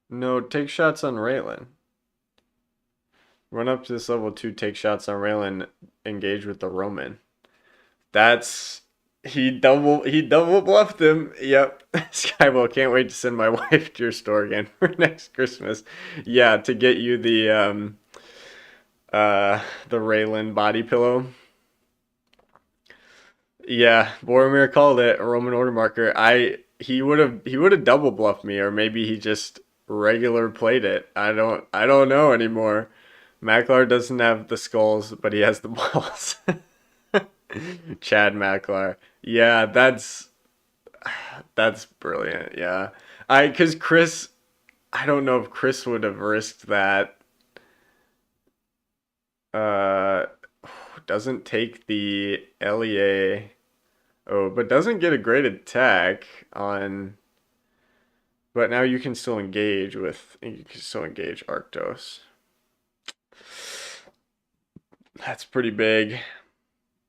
No, take shots on Raylan. Run up to this level 2, take shots on Raylan, engage with the Roman. That's he double bluffed him. Yep. Skywell, can't wait to send my wife to your store again for next Christmas. Yeah, to get you the Raylan body pillow. Yeah, Boromir called it a Roman order marker. He would have double bluffed me, or maybe he just regular played it. I don't know anymore. Macklar doesn't have the skulls, but he has the balls. Chad Macklar. Yeah, that's brilliant. Yeah. Cause Chris, I don't know if Chris would have risked that. Uh, doesn't take the LEA. Oh, but doesn't get a great attack on. But now you can still engage Arctos. That's pretty big.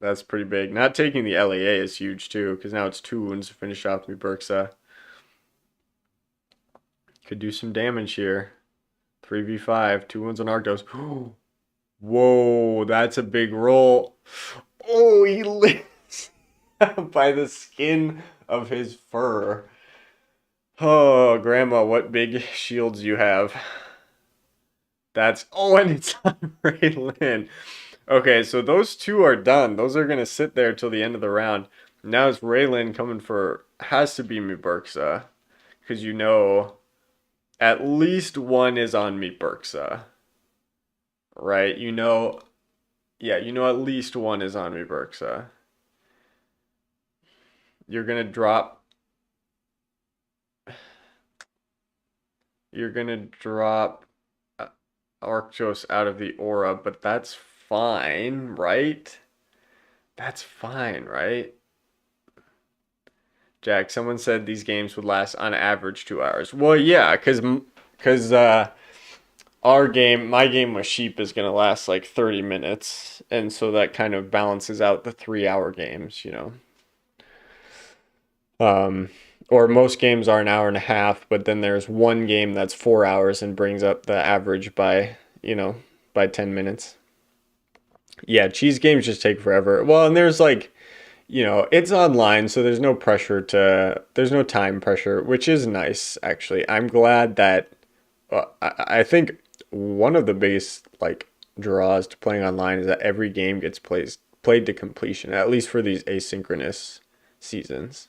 That's pretty big. Not taking the LEA is huge too, because now it's 2 wounds to finish off Muburxa. Could do some damage here. 3v5, 2 wounds on Arctos. Whoa, that's a big roll. Oh, he lives by the skin of his fur. Oh, Grandma, what big shields you have. And it's on Raylan. Okay, so those two are done. Those are gonna sit there till the end of the round. Now it's Raylan coming for, has to be Muburxa, because at least one is on Muburxa, right? Yeah, at least one is on Muburxa. You're gonna drop. You're gonna drop Arctos out of the aura, but that's fine, right? That's fine, right? Jack, someone said these games would last on average 2 hours. Well, yeah, because my game with Sheep is gonna last like 30 minutes, and so that kind of balances out the 3 hour games. Um, or most games are an hour and a half, but then there's one game that's 4 hours and brings up the average by 10 minutes. Yeah, cheese games just take forever. Well, and there's it's online, so there's no time pressure, which is nice, actually. I'm glad that, I think one of the biggest, draws to playing online is that every game gets played to completion, at least for these asynchronous seasons.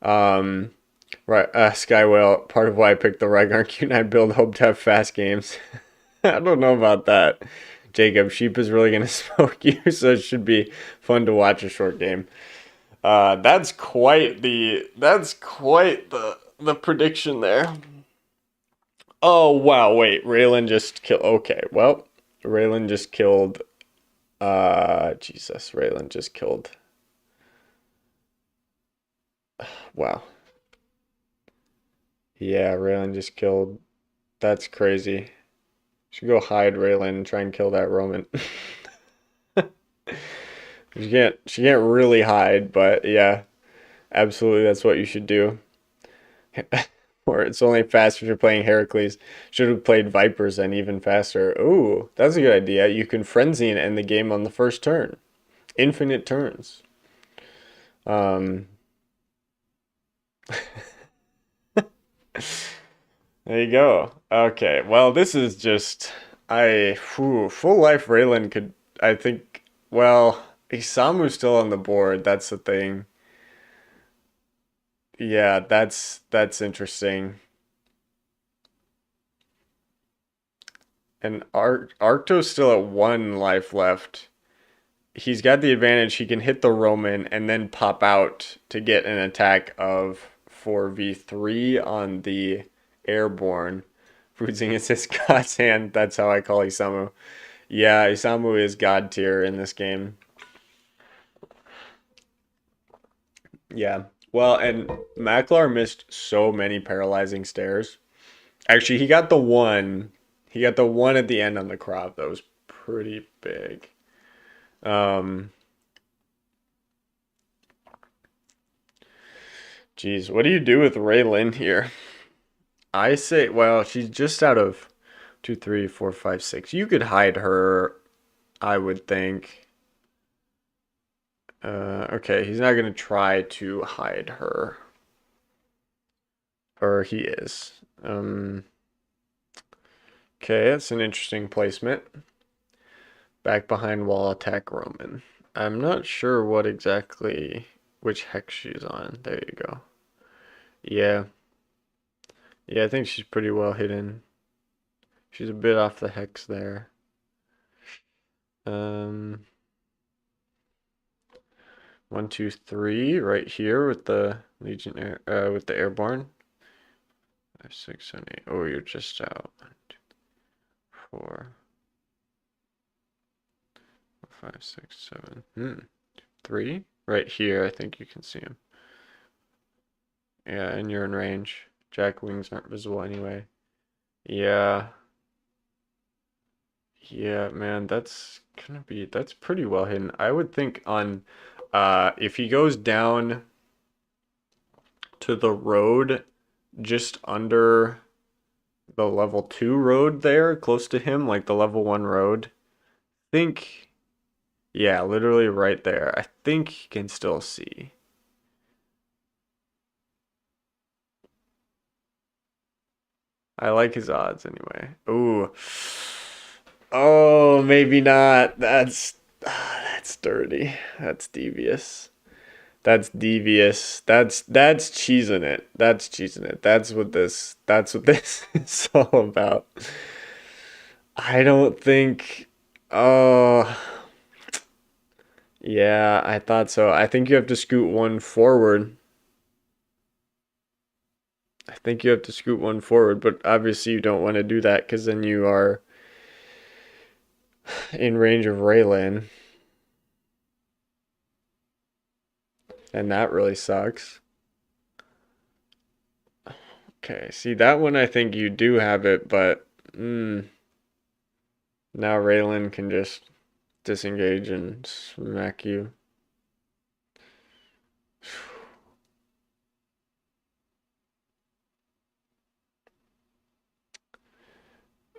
Um, right, Skywell, part of why I picked the Rygarn Q9 build, hope to have fast games. I don't know about that. Jacob, Sheep is really gonna smoke you, so it should be fun to watch a short game. That's quite the prediction there. Oh wow, wait, Raylan just killed. Okay, well, Raylan just killed. Jesus, Raylan just killed. Wow. Yeah, Raylan just killed. That's crazy. Should go hide Raylan and try and kill that Roman. She can't really hide, but yeah, absolutely that's what you should do. Or it's only fast if you're playing Heracles. Should have played Vipers and even faster. Ooh, that's a good idea. You can frenzy and end the game on the first turn. Infinite turns. Um, there you go. Okay, well, this is just full life Raylan could, I think, well, Isamu's still on the board. That's the thing. Yeah, that's interesting. And Arcto's still at 1 life left. He's got the advantage. He can hit the Roman and then pop out to get an attack of 4v3 on the airborne. Bruising is his God's hand. That's how I call Isamu. Yeah, Isamu is God tier in this game. Yeah. Well, and Macklar missed so many paralyzing stairs. Actually, he got the one. He got the one at the end on the crop that was pretty big. Um, Geez, what do you do with Raylan here? I say, well, she's just out of two, three, four, five, six. You could hide her, I would think. Okay, he's not gonna try to hide her. Or he is. Okay, that's an interesting placement. Back behind wall attack Roman. I'm not sure what exactly, which hex she's on. There you go. Yeah. Yeah, I think she's pretty well hidden. She's a bit off the hex there. Um, 1, 2, 3, right here with the Legion Air, with the airborne. 5, 6, 7, 8. Oh, you're just out. 1, 2, 4, 5, 6, 7. 3, right here. I think you can see him. Yeah, and you're in range. Jack wings aren't visible anyway. Yeah. Yeah, man, that's pretty well hidden. I would think on if he goes down to the road just under the level 2 road there, close to him, like the level 1 road, think yeah, literally right there. I think he can still see. I like his odds anyway. Ooh. Oh, maybe not. That's dirty. That's devious. That's devious. That's cheesing it. That's cheesing it. That's what this is all about. I don't think oh yeah, I thought so. I think you have to scoot one forward. I think you have to scoot one forward, but obviously you don't want to do that because then you are in range of Raylan, and that really sucks. Okay, see that one I think you do have it, but now Raylan can just disengage and smack you.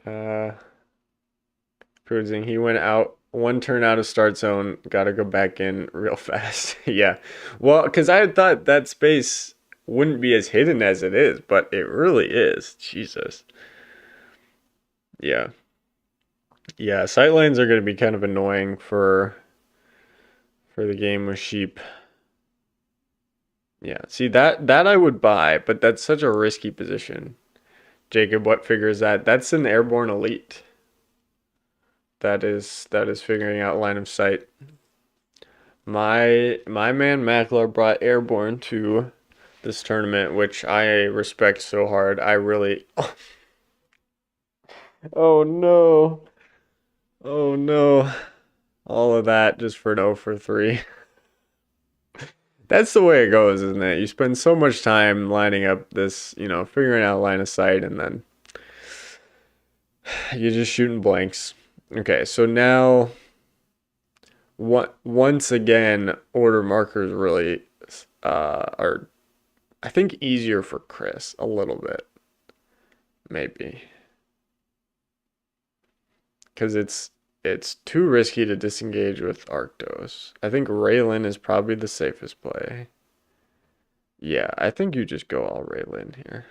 Uh, Cruising. He went out one turn out of start zone. Got to go back in real fast. Yeah. Well, because I had thought that space wouldn't be as hidden as it is, but it really is. Jesus. Yeah. Yeah. Sightlines are going to be kind of annoying for the game with sheep. Yeah. See that I would buy, but that's such a risky position. Jacob, what figure is that? That's an airborne elite. That is figuring out line of sight. My man Mackler brought airborne to this tournament, which I respect so hard. I really Oh no. Oh no. All of that just for an 0 for 3. That's the way it goes, isn't it? You spend so much time lining up this, figuring out line of sight and then you're just shooting blanks. Okay, so now once again, order markers really are, I think, easier for Chris a little bit, maybe, because it's too risky to disengage with Arctos. I think Raylan is probably the safest play. Yeah, I think you just go all Raylan here.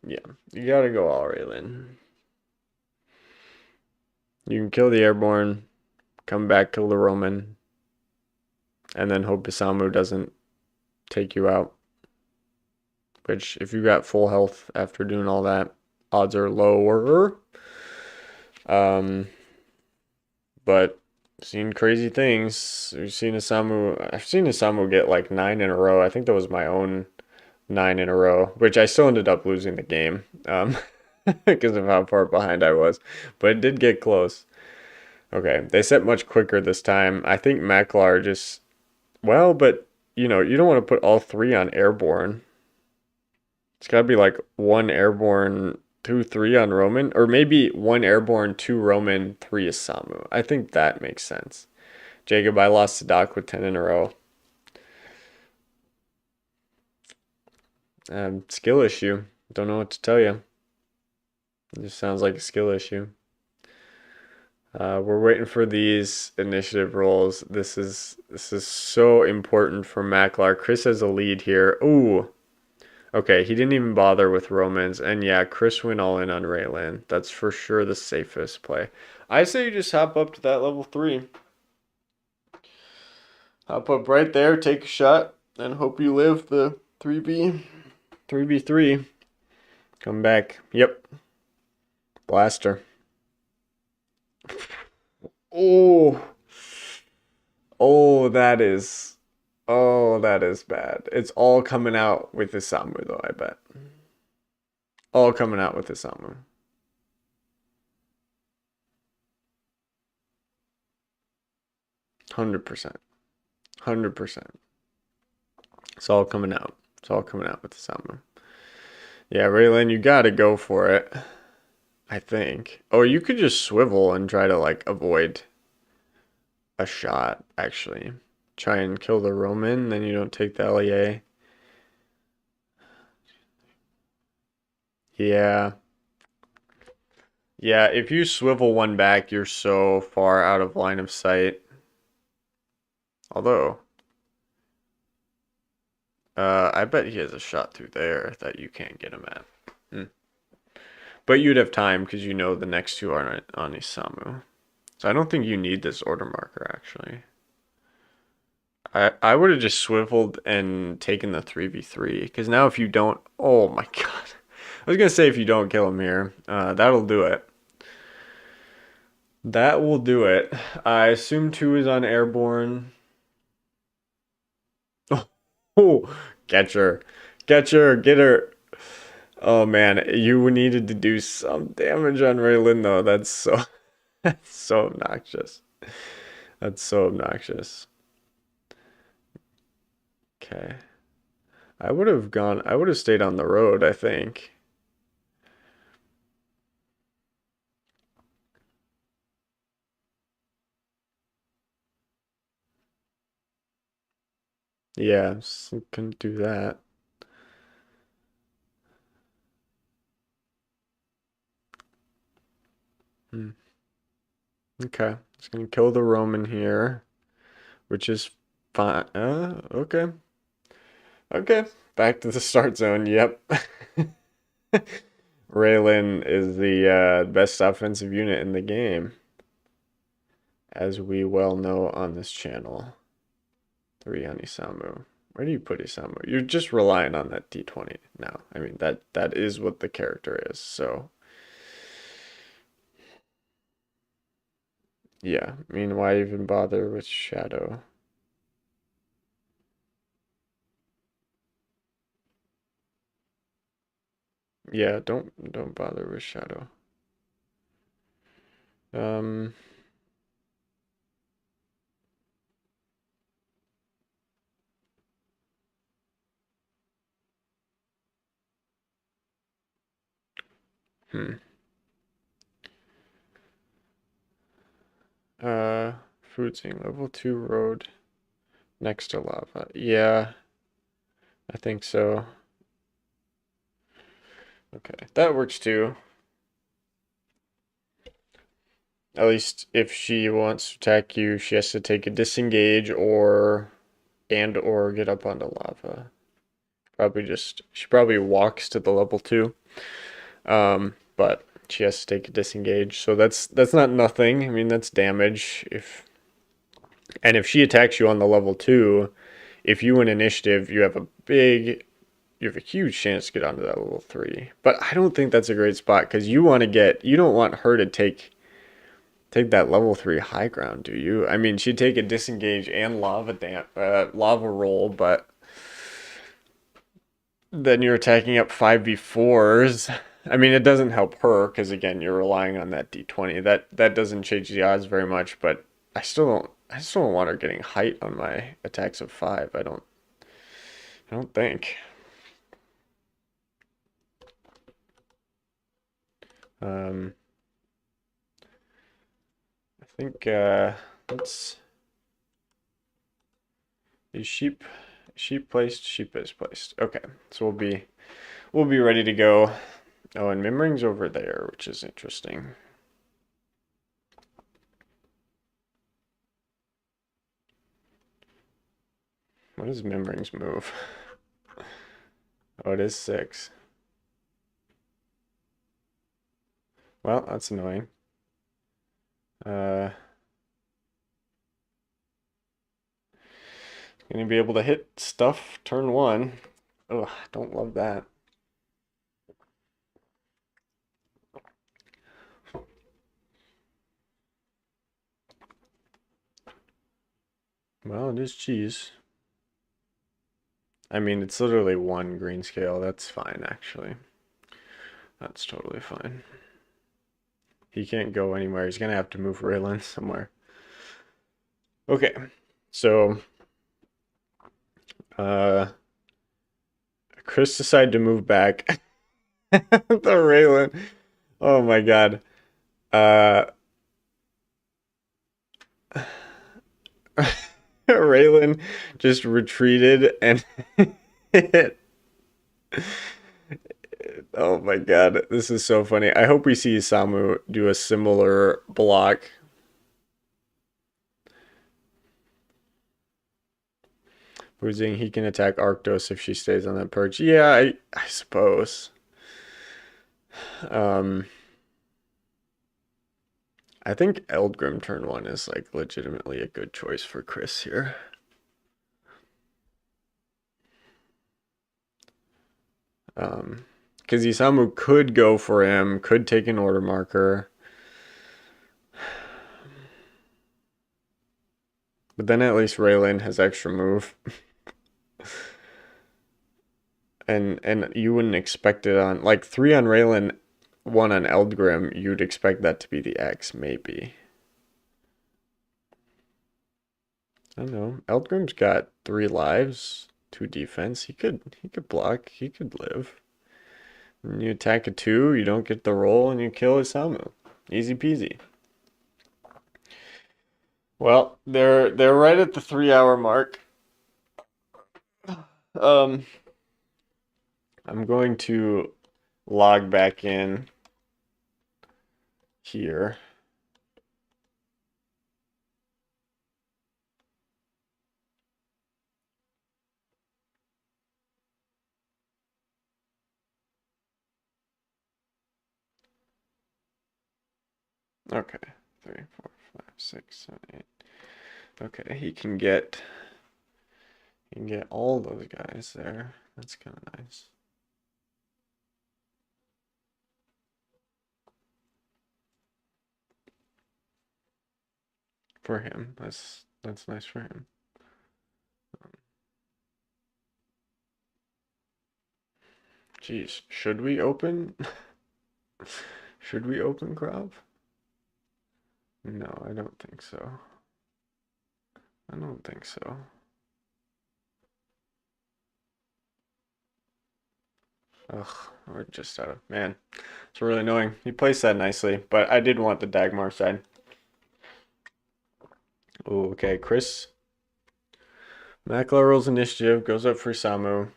Yeah, you gotta go all Raylan. You can kill the airborne, come back, kill the Roman, and then hope Isamu doesn't take you out. Which, if you got full health after doing all that, odds are lower. Um, but Seen crazy things. We've seen Isamu. I've seen Isamu get like 9 in a row. I think that was my own 9 in a row, which I still ended up losing the game, because of how far behind I was. But it did get close. Okay, they set much quicker this time. I think Maklar just well, but you don't want to put all three on airborne. It's got to be like one airborne, two, three on Roman, or maybe one airborne, two Roman, three Isamu. I think that makes sense. Jacob, I lost to Doc with 10 in a row. Skill issue. Don't know what to tell you. It just sounds like a skill issue. We're waiting for these initiative rolls. This is so important for Maklar. Chris has a lead here. Ooh. Okay, he didn't even bother with Romans. And yeah, Chris went all in on Raylan. That's for sure the safest play. I say you just hop up to that level 3. Hop up right there, take a shot, and hope you live the 3B. 3v3. Come back. Yep. Blaster. Oh. Oh, that is. Oh, that is bad. It's all coming out with Isamu, though, I bet. All coming out with Isamu. 100%. 100%. It's all coming out. It's all coming out with Isamu. Yeah, Raylan, you gotta go for it. I think. Oh, you could just swivel and try to, like, avoid a shot, actually. Try and kill the Roman, then you don't take the LEA. Yeah. Yeah, if you swivel one back, you're so far out of line of sight. Although, I bet he has a shot through there that you can't get him at. Hmm. But you'd have time because you know the next two are on Isamu. So I don't think you need this order marker, actually. I would have just swiveled and taken the 3v3 because now if you don't, oh my god. I was gonna say if you don't kill him here, that'll do it. That will do it. I assume 2 is on airborne. Oh, catch her. Catch her. Get her. Oh man, you needed to do some damage on Raylan though. That's so that's so obnoxious. That's so obnoxious. Okay. I would have stayed on the road, I think. Yeah, couldn't do that. Hmm. Okay. Just gonna kill the Roman here, which is fine. Okay. Okay. Back to the start zone. Yep. Raylan is the best offensive unit in the game, as we well know on this channel. 3 on Isamu. Where do you put Isamu? You're just relying on that D20 now. I mean, that is what the character is. So, yeah. I mean, why even bother with Shadow? Yeah, don't bother with Shadow. Um, hmm. Uh, Food scene level 2 road next to lava. Yeah, I think so. Okay, that works too. At least if she wants to attack you, she has to take a disengage or get up onto lava. She probably walks to the level 2. But she has to take a disengage. So that's not nothing. I mean, that's damage. If she attacks you on the level 2, if you win initiative, you have a huge chance to get onto that level 3. But I don't think that's a great spot because you don't want her to take take that level 3 high ground, do you? I mean, she'd take a disengage and lava roll, but then you're attacking up 5v4s. I mean, it doesn't help her because again, you're relying on that d20. That doesn't change the odds very much, but I still don't want her getting height on my attacks of 5. I don't think. Um I think let's is sheep placed, sheep is placed. Okay. So we'll be ready to go. Oh, and Mimring's over there, which is interesting. What is Mimring's move? Oh, it is 6. Well, that's annoying. Uh, gonna be able to hit stuff turn 1. Ugh, don't love that. Well, it is cheese. I mean, it's literally 1 green scale. That's fine, actually. That's totally fine. He can't go anywhere. He's gonna have to move Raylan somewhere. Okay, so uh, Chris decided to move back. The Raylan. Oh my God. Uh, Raylan just retreated and hit. Oh my God, this is so funny. I hope we see Samu do a similar block. Boozing, he can attack Arctos if she stays on that perch. Yeah, I suppose. Um, I think Eldgrim turn 1 is like legitimately a good choice for Chris here. Because Isamu could go for him, could take an order marker. But then at least Raylan has extra move. And you wouldn't expect it on like 3 on Raylan, 1 on Eldgrim, you'd expect that to be the X, maybe. I don't know. Eldgrim's got 3 lives, 2 defense. He could block, he could live. And you attack a 2, you don't get the roll, and you kill Isamu. Easy peasy. Well, they're right at the 3 hour mark. Um, I'm going to log back in here. Okay, 3, 4, 5, 6, 7, 8. Okay, he can get all those guys there. That's kind of nice. For him, that's nice for him. Jeez, should we open? Should we open crop? No, I don't think so. I don't think so. Ugh, we're just out of man. It's really annoying. He placed that nicely, but I did want the Dagmar side. Oh, okay, Chris. Maklar rolls initiative, goes up for Samu.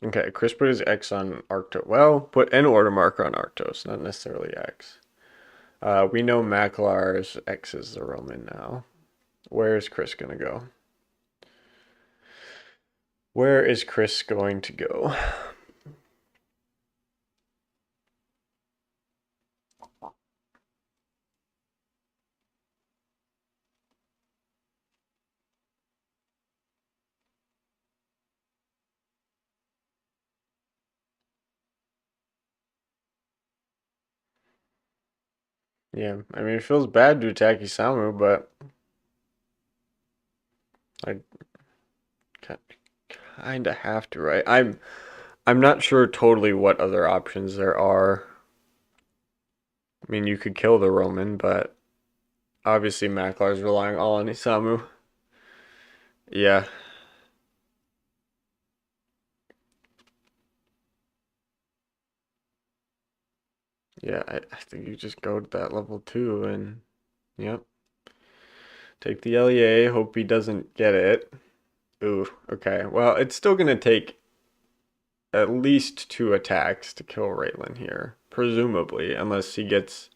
Okay, Chris put his X on Arctos. Well, put an order marker on Arctos, not necessarily X. We know Maklar's X is the Roman now. Where is Chris gonna go? Where is Chris going to go? Yeah, I mean, it feels bad to attack Isamu, but I kind of have to, right? I'm not sure totally what other options there are. I mean, you could kill the Roman, but obviously Maklar's relying all on Isamu. Yeah, yeah, I think you just go to that level 2 and, yep, take the LEA, hope he doesn't get it. Ooh, okay. Well, it's still gonna take at least 2 attacks to kill Raylan here, presumably, unless he gets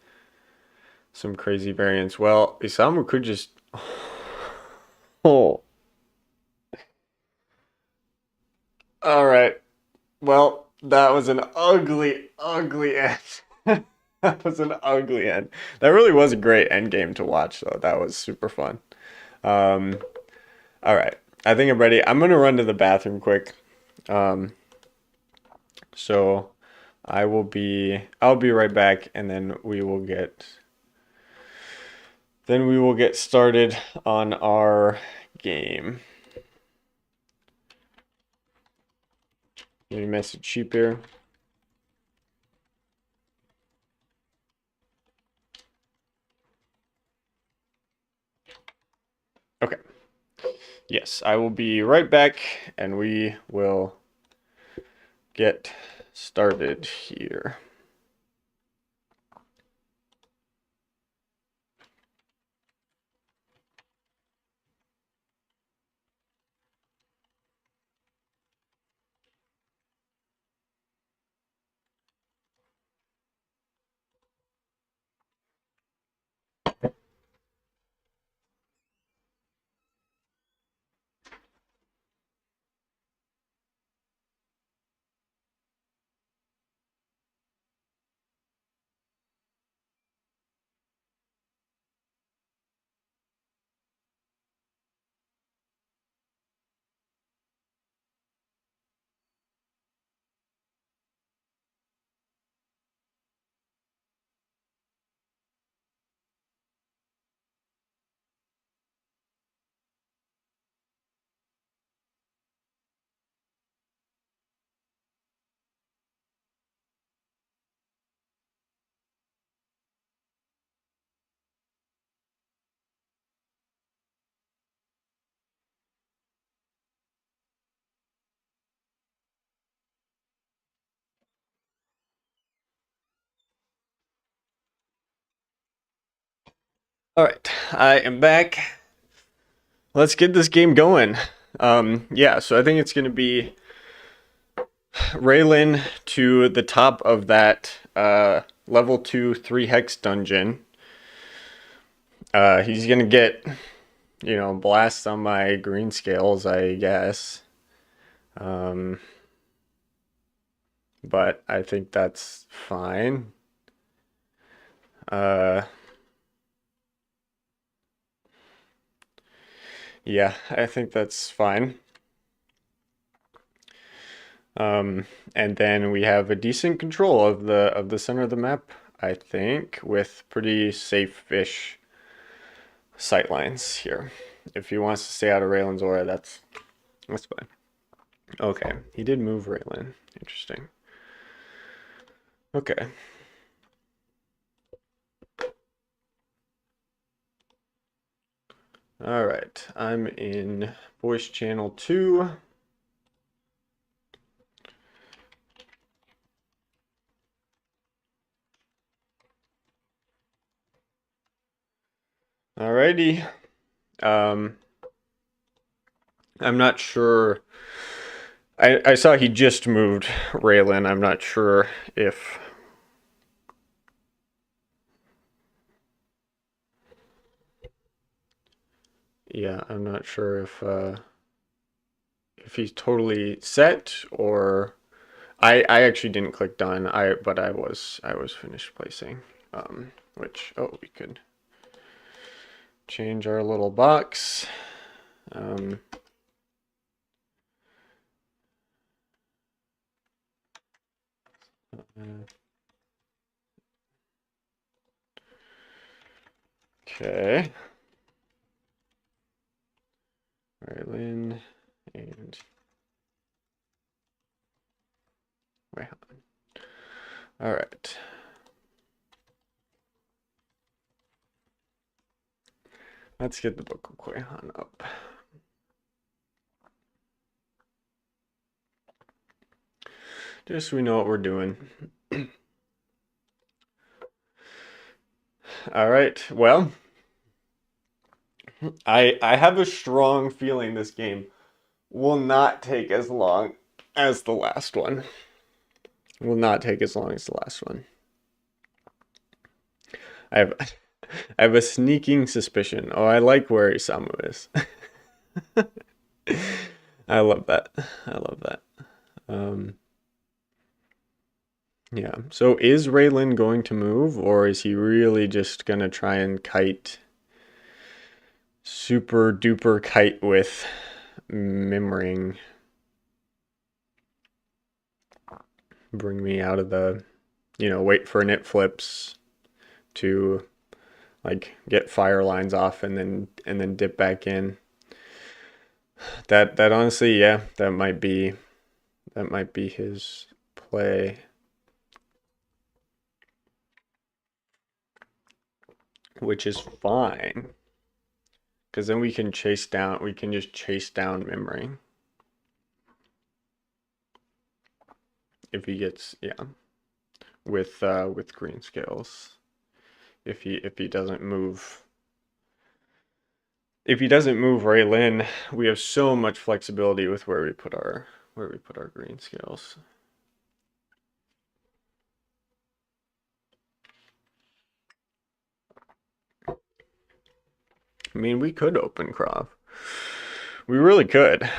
some crazy variants. Well, Isamu could just. Oh. All right. Well, that was an ugly, ugly end. That was an ugly end. That really was a great end game to watch, though. That was super fun. Um, all right. I think I'm ready. I'm gonna run to the bathroom quick. Um, so I'll be right back, and then we will get started on our game. Any message sheep here? Okay. Yes, I will be right back and we will get started here. All right, I am back. Let's get this game going. Yeah, so I think it's going to be Raylan to the top of that level 2 3 hex dungeon. He's going to get, blasts on my green scales, I guess. Um, but I think that's fine. Uh, yeah, I think that's fine. And then we have a decent control of the center of the map, I think, with pretty safe-ish sightlines here. If he wants to stay out of Raylan's aura, that's fine. Okay, he did move Raylan. Interesting. Okay. All right, I'm in voice channel 2. Alrighty. Um, I'm not sure. I saw he just moved Raylan. I'm not sure if. Yeah, I'm not sure if he's totally set or I actually didn't click done. But I was finished placing. Which we could change our little box. Um, Okay. Rylan and wait. All right. Let's get the Book of Quahan up. Just so we know what we're doing. All right. Well, I have a strong feeling this game will not take as long as the last one. Will not take as long as the last one. I have I have a sneaking suspicion. Oh, I like where Isamu is. I love that. I love that. Um, yeah. So is Raylan going to move, or is he really just gonna try and kite, super duper kite with Mimring? Bring me out of the, wait for Nit flips to like get fire lines off and then dip back in. That honestly, yeah, that might be his play. Which is fine. Because then we can just chase down Mimring. If he gets, yeah, with green scales. If he doesn't move. If he doesn't move Raylin, we have so much flexibility with where we put our green scales. I mean, we could open Krav. We really could.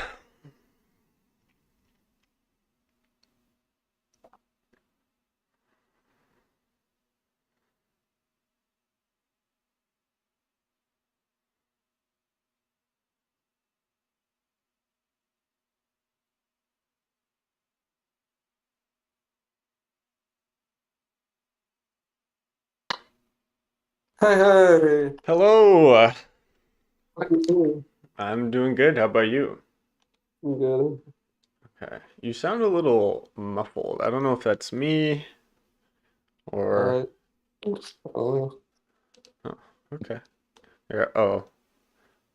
Hey, hey, Hello. how you doing? I'm doing good. How about you? I'm good. Okay. You sound a little muffled. I don't know if that's me or. Uh, oh, Oh, okay. Oh,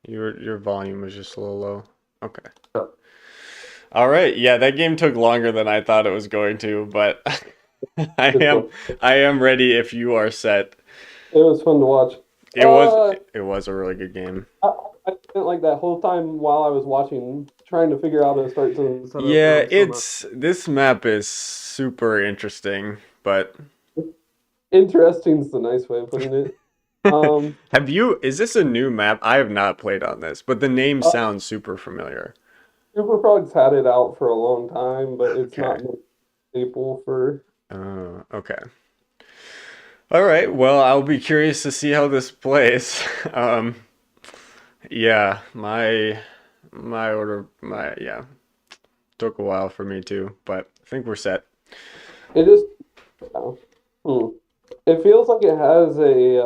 your volume was just a little low. Okay. yeah. All right. Yeah, that game took longer than I thought it was going to, but I It's am fun. I am ready if you are set. It was fun to watch. It was Uh, it was a really good game. I, I spent like that whole time while I was watching trying to figure out how to start some setup, and Yeah, I'm still not. it's this map is super interesting, but Interesting's the nice way of putting it. Um, is this a new map? I have not played on this, but the name uh, sounds super familiar. Superfrog's had it out for a long time, but it's Okay. not been a staple for. Okay. All right. Well, I'll be curious to see how this plays. Um, yeah, my order took a while for me too, but I think we're set. It just, uh, hmm. It feels like it has a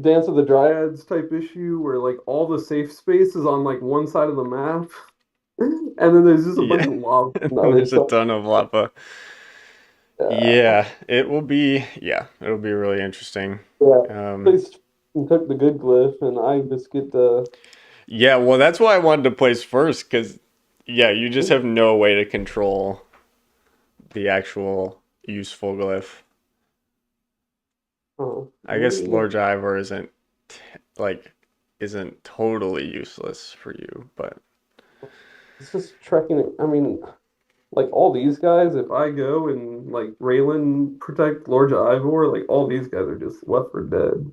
Dance of the Dryads type issue where like all the safe space is on like one side of the map, and then there's just a bunch Yeah, of lava on the other there's a side. ton of lava. Yeah, Yeah, it'll be really interesting. yeah. Um, They took the good glyph, and I just get the. yeah, well, that's why I wanted to place first, because yeah, you just have no way to control the actual useful glyph. Oh, I guess Lord Ivor like isn't totally useless for you, but it's just trekking it. I mean, like all these guys, if I go and like Raylan protect Lord Ivor, like all these guys are just left for dead.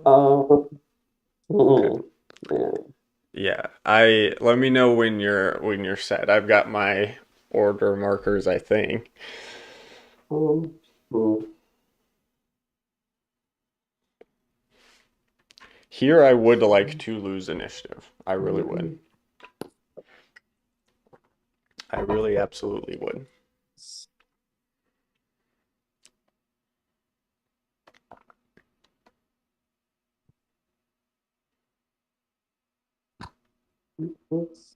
Um, okay. man. Yeah, I let me know when you're set. I've got my order markers, I think. Hmm. Here I would like to lose initiative. I really would. I really absolutely would. Oops.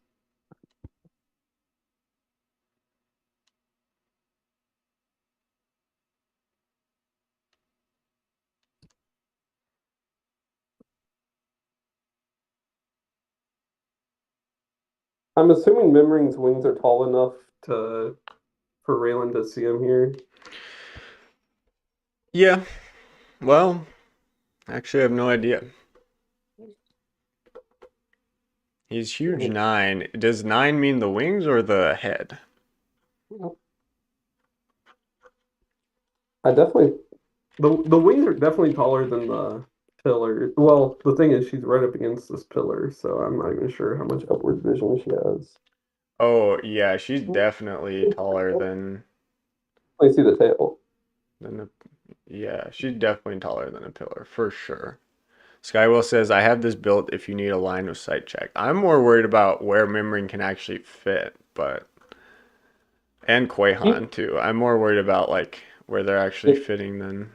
I'm assuming Mimring's wings are tall enough to for Raylan to see him here. Yeah, well, actually, I have no idea. He's huge Mhm. 9. Does 9 mean the wings or the head? I definitely the wings are definitely taller than the pillar. Well, the thing is, she's right up against this pillar, so I'm not even sure how much upward vision she has. Oh, yeah, she's definitely taller I see the tail. than a, yeah, she's definitely taller than a pillar, for sure. Skywell says, I have this built if you need a line of sight check. I'm more worried about where Mimring can actually fit, but and He, Quahan too. I'm more worried about like where they're actually fitting than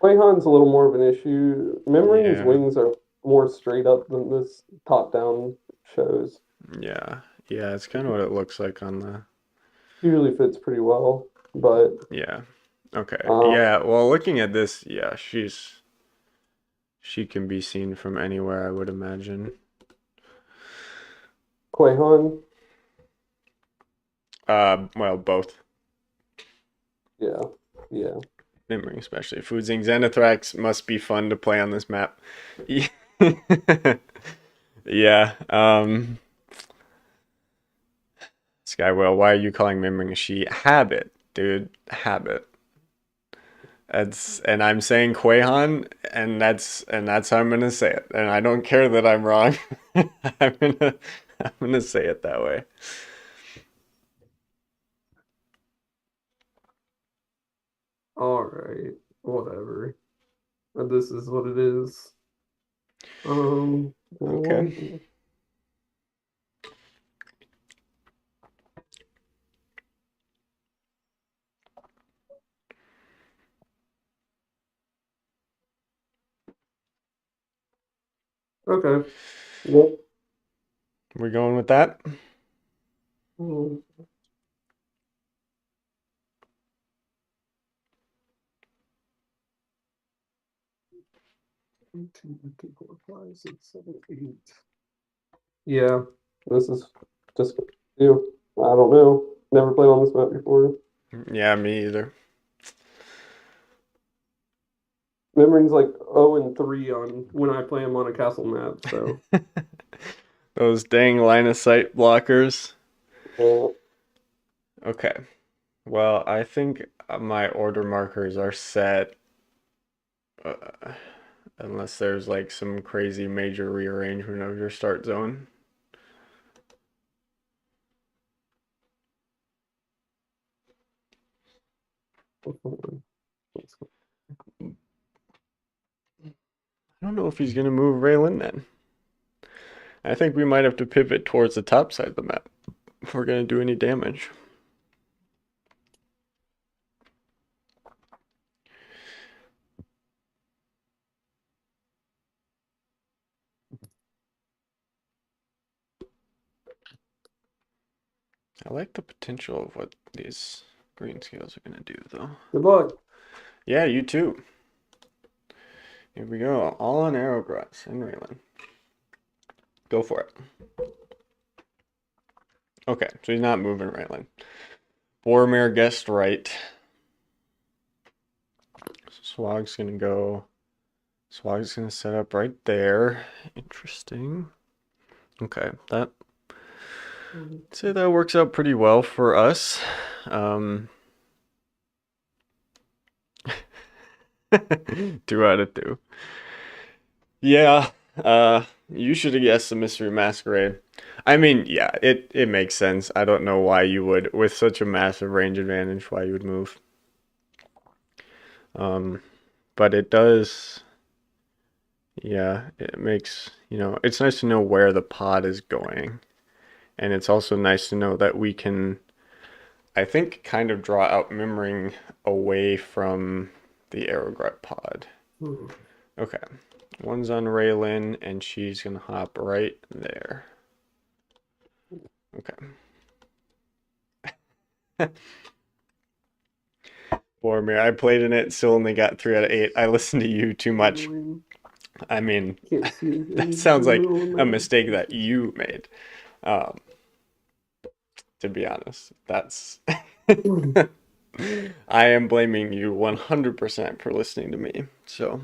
Quahan's a little more of an issue. Mimring's yeah. wings are more straight up than this top-down shows. Yeah. Yeah, it's kind of what it looks like on the Usually fits pretty well, but yeah. Okay. um, Yeah, well looking at this, yeah, she can be seen from anywhere, I would imagine. Quahan, Well, both. yeah, yeah. Mimring especially. Foodzing Xenothrax must be fun to play on this map. Yeah. Skywell, why are you calling Mimring a she? Habit, dude. Habit. That's and I'm saying Quahan, and that's how I'm gonna say it. And I don't care that I'm wrong. I'm gonna I'm gonna say it that way. All right, whatever. This is what it is. Um, Okay. okay. Well, We're going with that? um, 1, 2, 3, 4, 5, 6, 7, 8. Yeah, this is just you. I don't know. Never played on this map before. Yeah, me either. Memory's like 0 and 3 on when I play him on a castle map, so Those dang line of sight blockers. uh, Okay. Well, I think my order markers are set. Uh, unless there's like some crazy major rearrangement of your start zone. I don't know if he's gonna move Raylan then. I think we might have to pivot towards the top side of the map if we're gonna do any damage. I like the potential of what these green scales are gonna do though. good luck. Yeah, you too. Here we go. All on Arrowgrass and Raylan. Go for it. Okay, so he's not moving Raylan. Boromir guessed right. Swag's gonna go. Swag's gonna set up right there. Interesting. Okay, that I'd say that works out pretty well for us. Um, 2 out of 2. Yeah, you should have guessed the Mystery Masquerade. I mean, yeah, it makes sense. I don't know why you would, with such a massive range advantage, why you would move. Um, but it does, yeah, it makes, it's nice to know where the pod is going. And it's also nice to know that we can, I think, kind of draw out Mimring away from the Aerogret pod. Hmm. Okay. One's on Raylan, and she's gonna hop right there. Okay. Boromir, I played in it, still only got 3 out of 8. I listened to you too much. Annoying. I mean, Can't see anything that in the sounds like middle of a my mistake that picture. you made. Um, to be honest, that's. I am blaming you 100% for listening to me. So,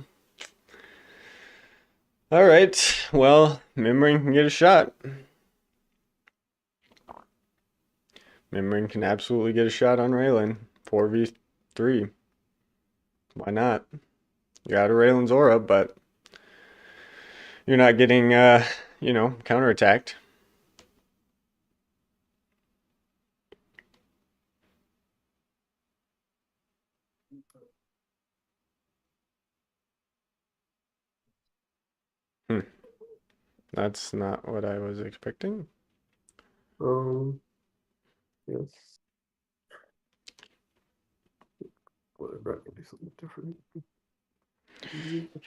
all right. Well, Mimring can get a shot. Mimring can absolutely get a shot on Raylan. 4v3. Why not? You're out of Raylan's aura, but you're not getting, counterattacked. Hmm. That's not what I was expecting. Yes. Whatever, I can do something different.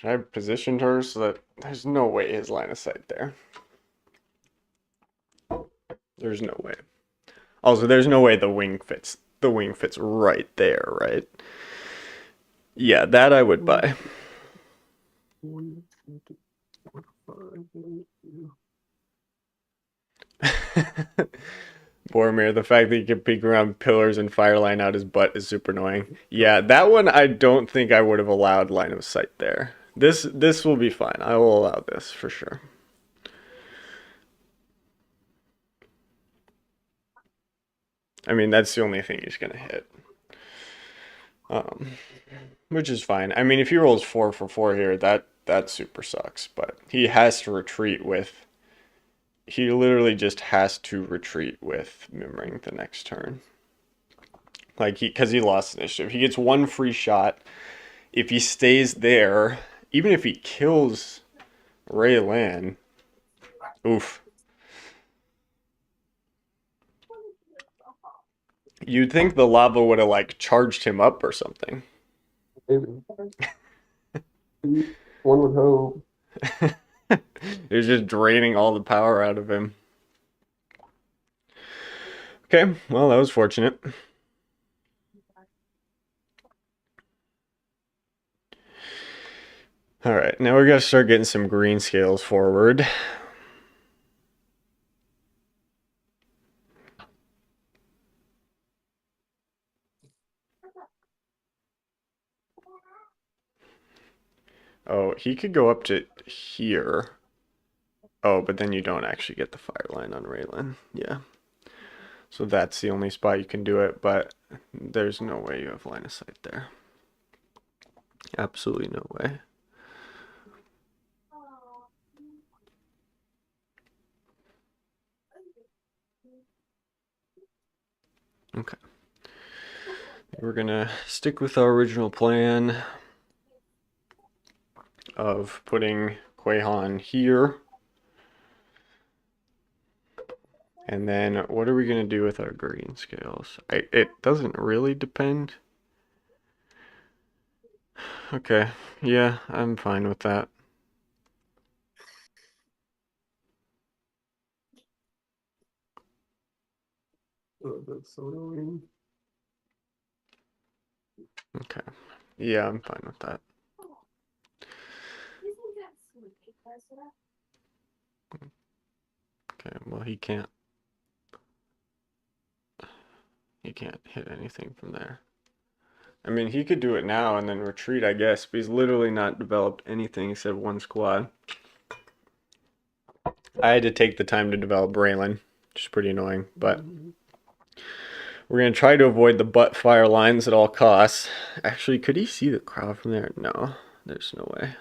I positioned her so that there's no way his line of sight there. There's no way. Also, there's no way the wing fits. The wing fits right there, right? Yeah, that I would buy. One, two, four, five, Boromir, the fact that you can peek around pillars and fire line out his butt is super annoying. Yeah, that one I don't think I would have allowed line of sight there. This will be fine. I will allow this for sure. I mean, that's the only thing he's gonna hit. Um, which is fine. I mean, if he rolls 4 for 4 here, that super sucks. But he has to retreat with. He literally just has to retreat with Mimring the next turn. Like because he lost initiative. He gets one free shot. If he stays there, even if he kills Raylan, oof. You'd think the lava would have like charged him up or something. maybe. One would hope. It was just draining all the power out of him. Okay, well, that was fortunate. All right, now we got to start getting some green scales forward. Oh, he could go up to here. Oh, but then you don't actually get the fire line on Raylan. Yeah. So that's the only spot you can do it, but there's no way you have line of sight there. Absolutely no way. Okay. We're gonna stick with our original plan of putting Quahan here. And then what are we gonna do with our green scales? It doesn't really depend. Okay, yeah, I'm fine with that. Oh, that's so annoying. Okay, yeah, I'm fine with that. Okay, well he can't hit anything from there. I mean, he could do it now and then retreat, I guess, but he's literally not developed anything except one squad. I had to take the time to develop Braylon, which is pretty annoying, but we're going to try to avoid the butt fire lines at all costs. Actually, could he see the crowd from there? No, there's no way.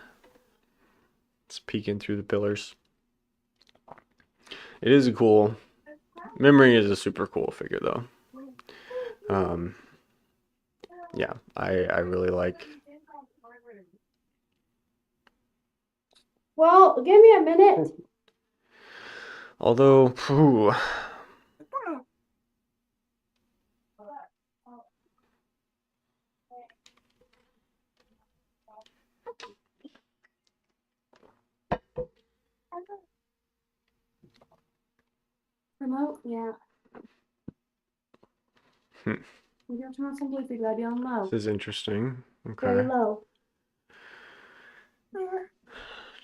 It's peeking through the pillars. It is a cool. Memory is a super cool figure, though. Yeah, I really like. Well, give me a minute. Although, phew, Remote? Yeah. Hmm. Your turn someplace you got down low. This is interesting. Very Okay. low.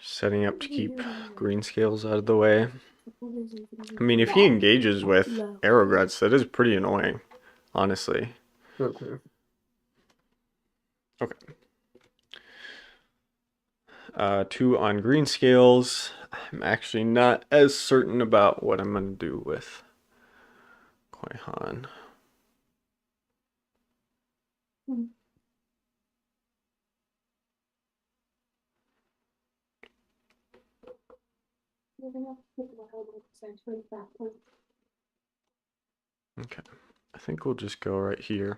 Setting up to keep green scales out of the way. I mean, if he engages with Aeroguts, that is pretty annoying, honestly. Okay. Okay. 2 on green scales. I'm actually not as certain about what I'm going to do with Koi Han. Okay. I think we'll just go right here.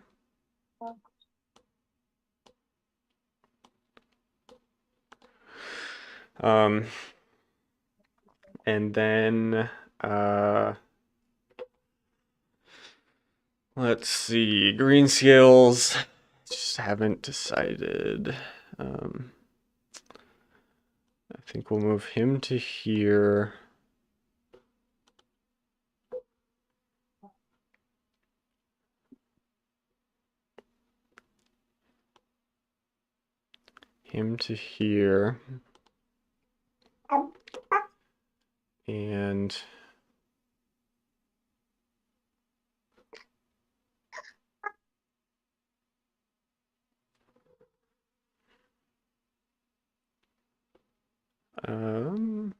Um, and then let's see, green scales. Just haven't decided. I think we'll move him to here. Him to here. And um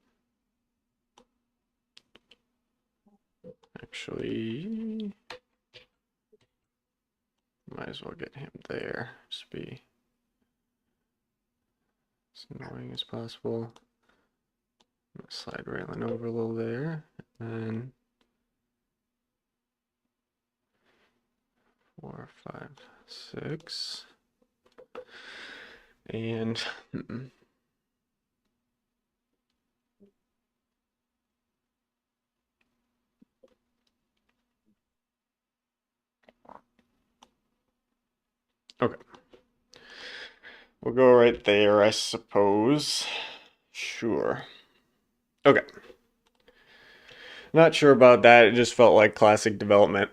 actually might as well get him there. Just be as annoying as possible. Slide Raylan over a little there. And 4, 5, 6. And okay. We'll go right there, I suppose. Sure. Okay. Not sure about that. It just felt like classic development.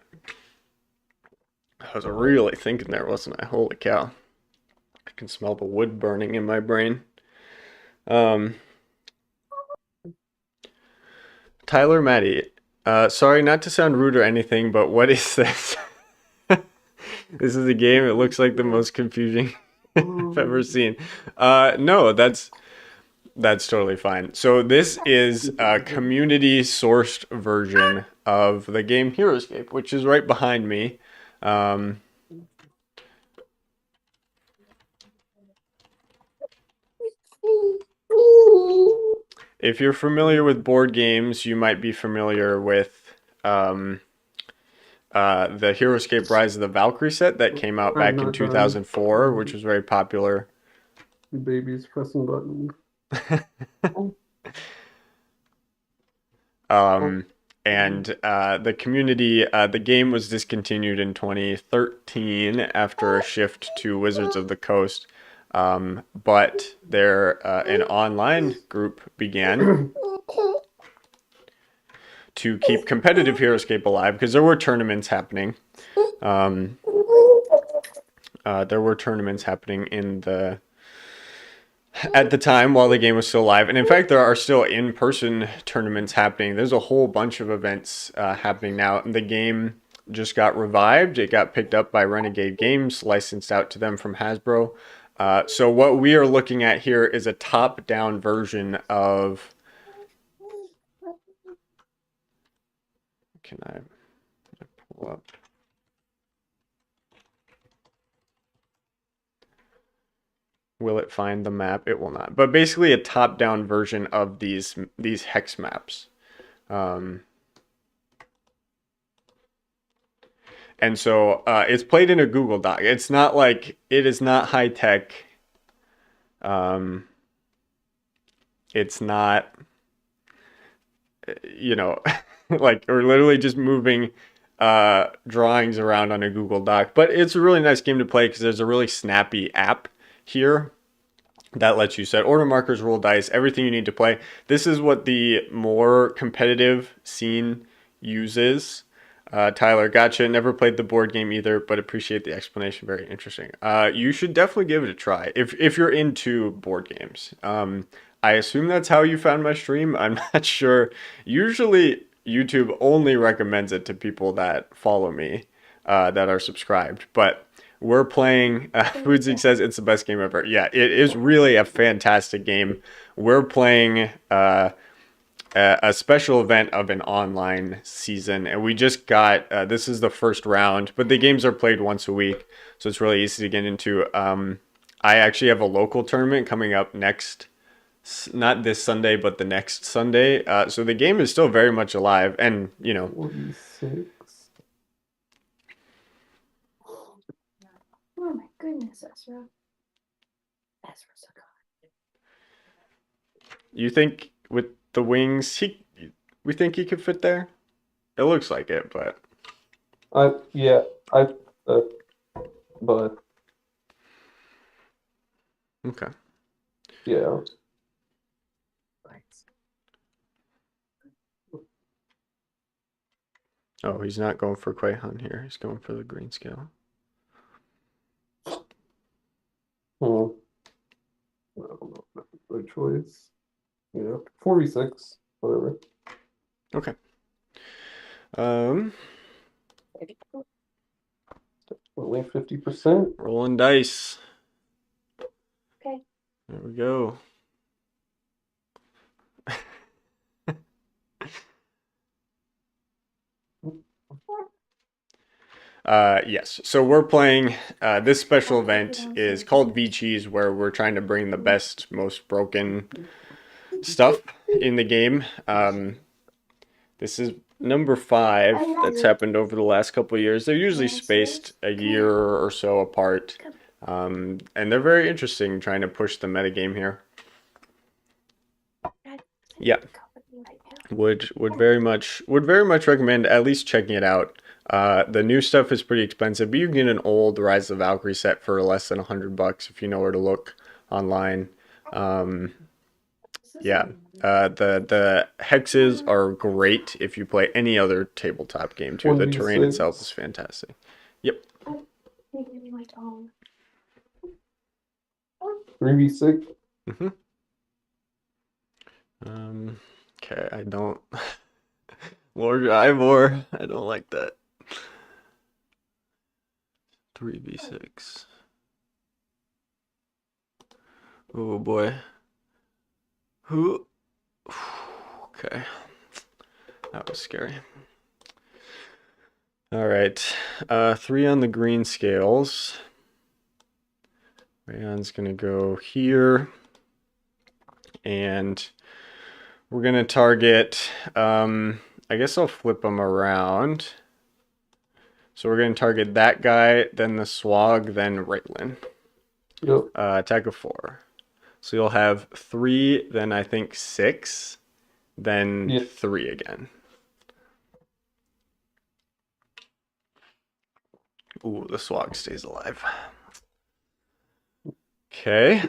I was really thinking there, wasn't I? Holy cow. I can smell the wood burning in my brain. Um, Tyler Maddie, sorry not to sound rude or anything, but what is this? This is a game. It looks like the most confusing I've ever seen. No, that's totally fine. So this is a community sourced version of the game Heroscape, which is right behind me. Um, if you're familiar with board games, you might be familiar with um, the Heroscape Rise of the Valkyrie set that came out I'm back in not done. 2004, which was very popular. The baby's pressing button. Um, and the community, the game was discontinued in 2013 after a shift to Wizards of the Coast. But an online group began to keep competitive Heroscape alive because there were tournaments happening. There were tournaments happening at the time while the game was still live. And in fact, there are still in-person tournaments happening. There's a whole bunch of events happening now. And the game just got revived. It got picked up by Renegade Games, licensed out to them from Hasbro. So what we are looking at here is a top-down version of... Can I pull up? Will it find the map? It will not. But basically a top-down version of these hex maps. And so it's played in a Google Doc. It's not like, it is not high tech. It's not, you know, like we're literally just moving drawings around on a Google Doc. But it's a really nice game to play because there's a really snappy app here that lets you set order markers, roll dice, everything you need to play. This is what the more competitive scene uses. Tyler, gotcha. Never played the board game either, but appreciate the explanation. Very interesting. You should definitely give it a try if you're into board games. I assume that's how you found my stream. I'm not sure. Usually, YouTube only recommends it to people that follow me, that are subscribed. But we're playing. Foodzik says it's the best game ever. Yeah, it is really a fantastic game. We're playing. A special event of an online season, and we just got this is the first round, but the games are played once a week, so it's really easy to get into. I actually have a local tournament coming up next, not this Sunday, but the next Sunday. So the game is still very much alive, and 46. Oh my goodness, Ezra. Ezra's so good. you think with the wings, we think he could fit there. It looks like it, but Yeah, I, uh, but okay. yeah. Oh, he's not going for Quay Hun here. He's going for the green scale. Hmm. I don't know if that's a good choice. Yeah, 46, whatever. Okay. Um, Only 50%. rolling dice. Okay. There we go. Yes. So we're playing this special event is called VCheese, where we're trying to bring the best, most broken stuff in the game. This is number 5 that's happened over the last couple of years. They're usually spaced a year or so apart. And they're very interesting trying to push the metagame here. Yeah. Would very much recommend at least checking it out. The new stuff is pretty expensive, but you can get an old Rise of Valkyrie set for less than $100 if you know where to look online. Yeah, the hexes are great if you play any other tabletop game too. The terrain itself is fantastic. Yep. 3v6. Mm-hmm. Okay, I don't. Lord Ivor, I don't like that. 3v6. Oh boy. Who? Okay. That was scary. All right. 3 on the green scales. Rayon's gonna go here. And we're gonna target, I guess I'll flip them around. So we're gonna target that guy, then the Swag, then Raylan. Yep. Attack of 4. So you'll have 3, then I think 6, then 3 again. Ooh, the Swag stays alive. Okay.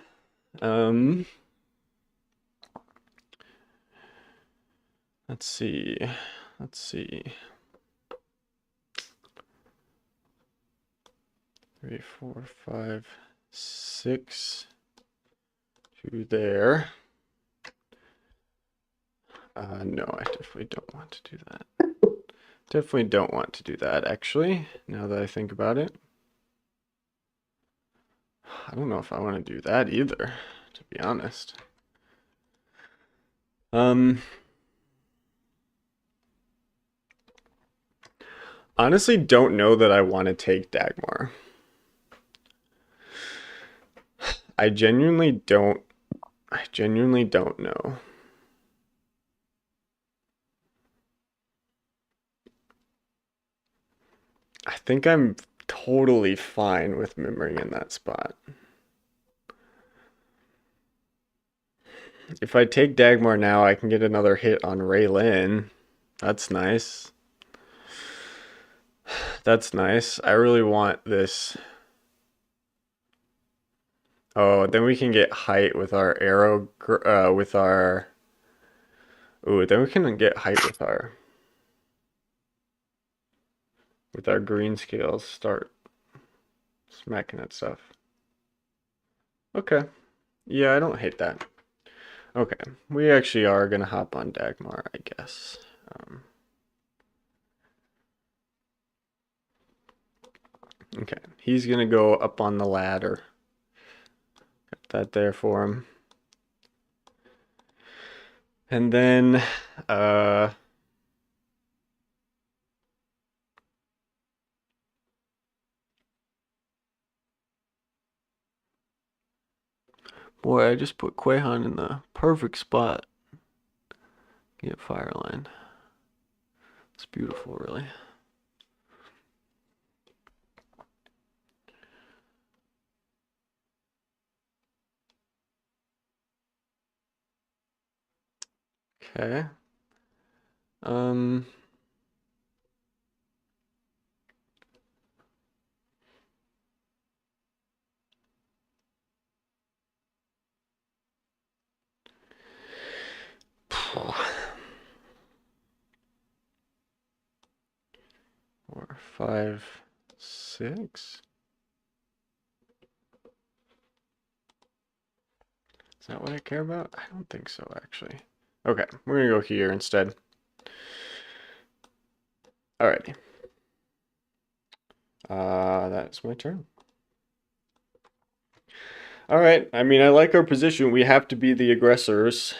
Let's see. 3, 4, 5, 6. 2 there. No, I definitely don't want to do that. Definitely don't want to do that, actually, now that I think about it. I don't know if I want to do that either, to be honest. Honestly, don't know that I want to take Dagmar. I genuinely don't know. I think I'm totally fine with Mimring in that spot. If I take Dagmar now, I can get another hit on Raylan. That's nice. That's nice. I really want this. Oh, then we can get height with our arrow, with our... Ooh, then we can get height with our... with our green scales start smacking at stuff. Okay. Yeah, I don't hate that. Okay. We actually are gonna hop on Dagmar, I guess. Okay. He's gonna go up on the ladder. Got that there for him. And then boy, I just put Quahan in the perfect spot. Get Fireline. It's beautiful, really. Okay. Um, Four, 5, 6. Is that what I care about? I don't think so, actually. Okay, we're gonna go here instead. Alrighty. That's my turn. Alright, I mean, I like our position. We have to be the aggressors.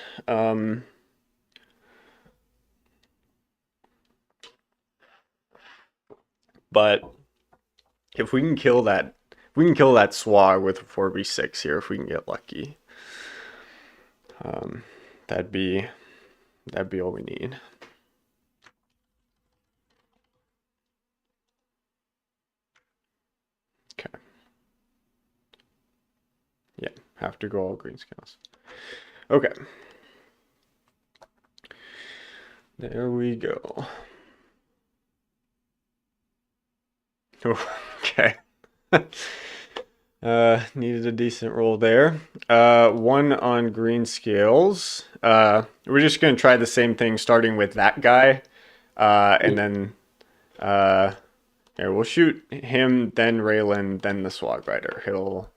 But if we can kill that, swag with a 4v6 here, if we can get lucky, that'd be all we need. Okay. Yeah, have to go all green scales. Okay. There we go. Okay. Needed a decent roll there. 1 on green scales. We're just gonna try the same thing, starting with that guy, and then here we'll shoot him, then Raylan, then the Swag Rider. He'll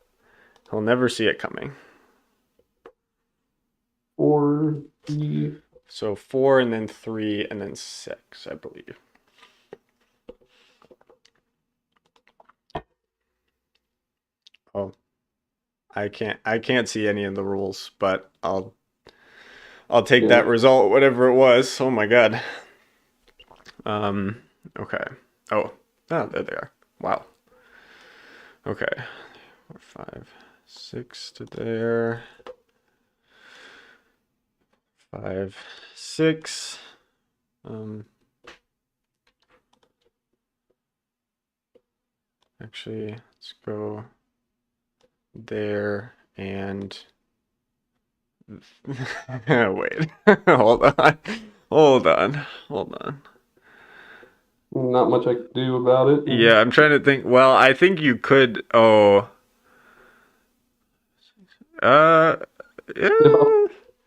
never see it coming. 4, 3. So 4 and then 3 and then 6, I believe. Oh, I can't see any of the rules, but I'll take that result, whatever it was. Oh my god. Okay. Oh, there they are. Wow. Okay. 4, 5, 6 to there. 5, 6. Actually, let's go there and wait. Hold on. Hold on. Not much I could do about it. Yeah, I'm trying to think. Well, I think you could. Oh. Yeah.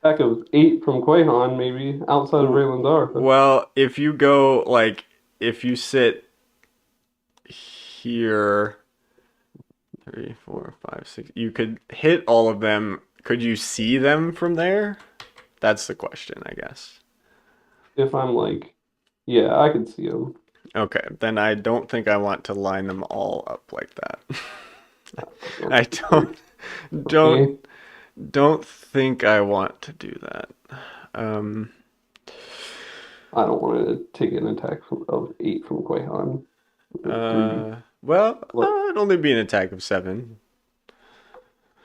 Pack of 8 from Quahan, maybe outside of Raylan's Arc. Well, if you go like, if you sit here, 3, 4, 5, 6, you could hit all of them. Could you see them from there? That's the question, I guess. If I'm like, yeah, I could see them. Okay, then I don't think I want to line them all up like that. I don't think I want to do that. I don't want to take an attack of 8 from Quahan. Well, it'd only be an attack of 7.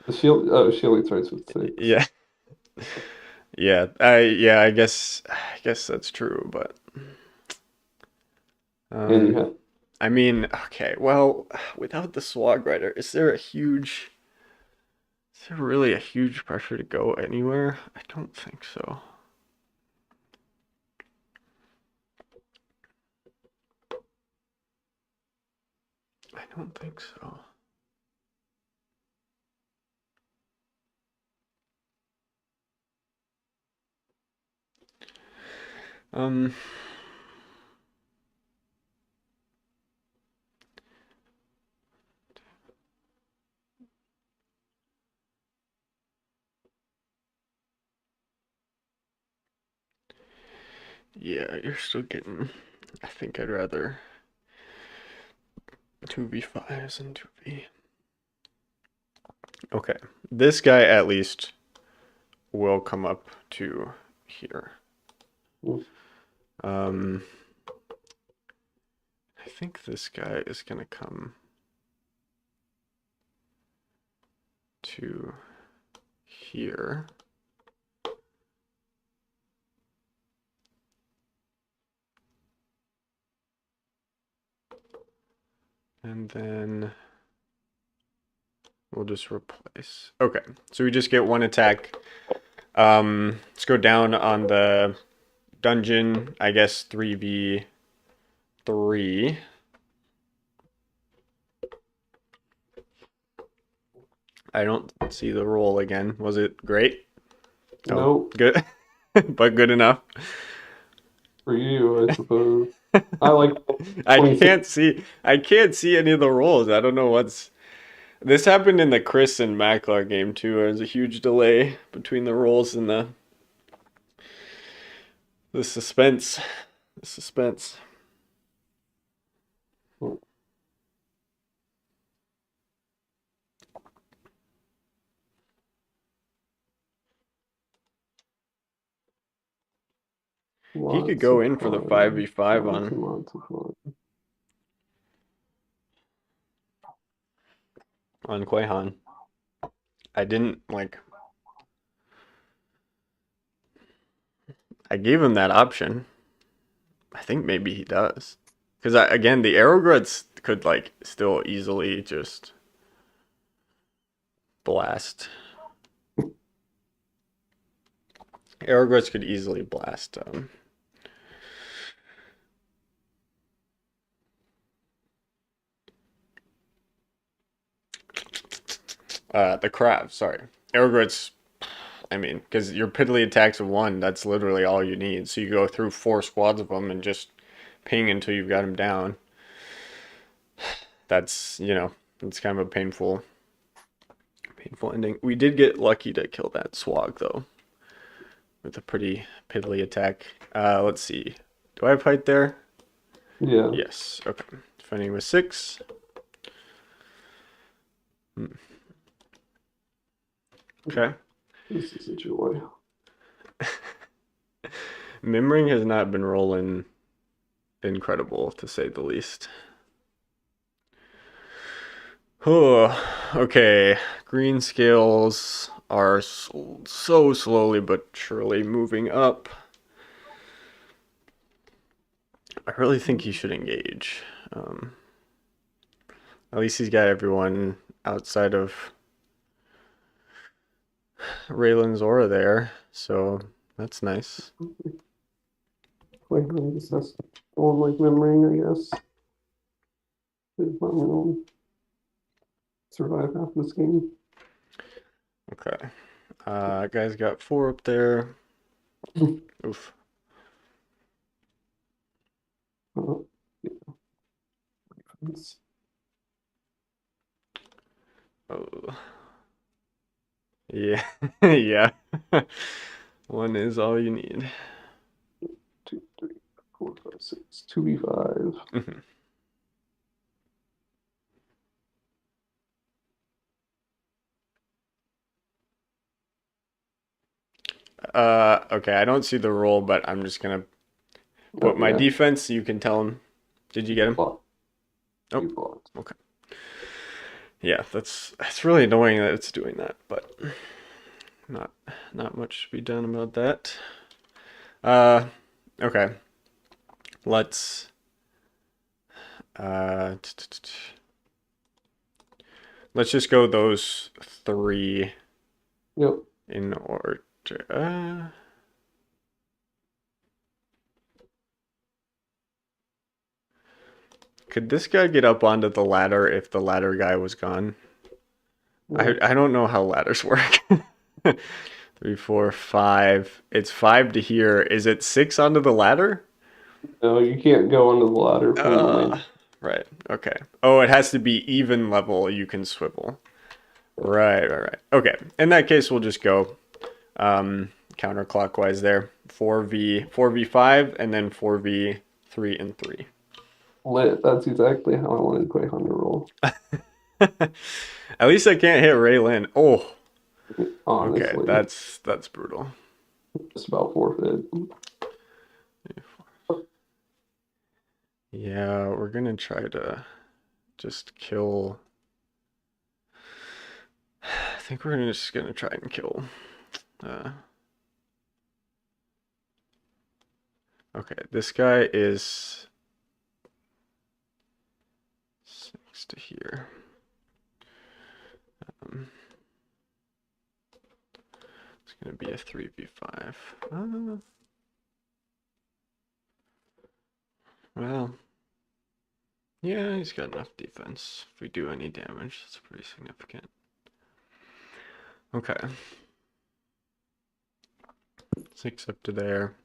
The shielding starts with 6. Yeah. I guess that's true, but And you have I mean, okay, well, without the Swag Rider, is there really a huge pressure to go anywhere? I don't think so. I don't think so. Yeah, you're still getting. I think I'd rather 2v5s and 2v. Okay, this guy at least will come up to here. Mm. Um, I think this guy is gonna come to here. And then we'll just replace. Okay, so we just get one attack. Let's go down on the dungeon, I guess 3v3. I don't see the roll again. Was it great? Oh, Nope, good. But good enough. for you, I suppose. I like I 26. can't see any of the rolls. I don't know what's this happened in the Chris and Mackler game too. There was a huge delay between the rolls and the suspense. The suspense. He could Lots go of in for the fun. 5v5 Lots on and lots of fun. Quaihan. I didn't I gave him that option. I think maybe he does. Because again, the Arrowgrets could still easily just blast. Arrowgrets could easily blast the crab, sorry. Arrowgrets, I mean, because your piddly attacks of one, that's literally all you need. So you go through 4 squads of them and just ping until you've got him down. That's, it's kind of a painful ending. We did get lucky to kill that swag, though, with a pretty piddly attack. Let's see. Do I have height there? Yeah. Yes. Okay. Defending with 6. Okay. This is a joy. Mimring has not been rolling incredible, to say the least. Oh, okay. Green scales are so slowly but surely moving up. I really think he should engage. At least he's got everyone outside of Raylan's aura there, so that's nice. Like, I guess that's on like memory, I guess. If I'm gonna survive half this game. Okay. Guy's got 4 up there. Oof. Yeah. Oh. Yeah. Yeah. 1 is all you need. 2, 3, 4, 5, 6. 2v5. Mhm. Okay, I don't see the roll, but I'm just gonna put Oh, my yeah. defense. You can tell him. Did you get him? Block. Oh. You blocked. Okay. Yeah, that's really annoying that it's doing that, but not much to be done about that. Okay. Let's uh let's just go those 3 Yep. in order. Could this guy get up onto the ladder if the ladder guy was gone? Yeah. I don't know how ladders work. 3, 4, 5. It's 5 to here. Is it 6 onto the ladder? No, you can't go under the ladder from the main. Right. Okay. Oh, it has to be even level. You can swivel. Right. Okay. In that case, we'll just go. counterclockwise there. 4v5 and then 4v3 and 3. Lit. That's exactly how I wanted to play Hunter roll. At least I can't hit Raylin. Oh, okay, Honestly, that's brutal. just about forfeit. Yeah, we're gonna try to just kill. I think we're just gonna try and kill. Okay, this guy is next to here. It's gonna be a 3v5. Well, yeah, he's got enough defense. If we do any damage, that's pretty significant. Okay. 6 up to there.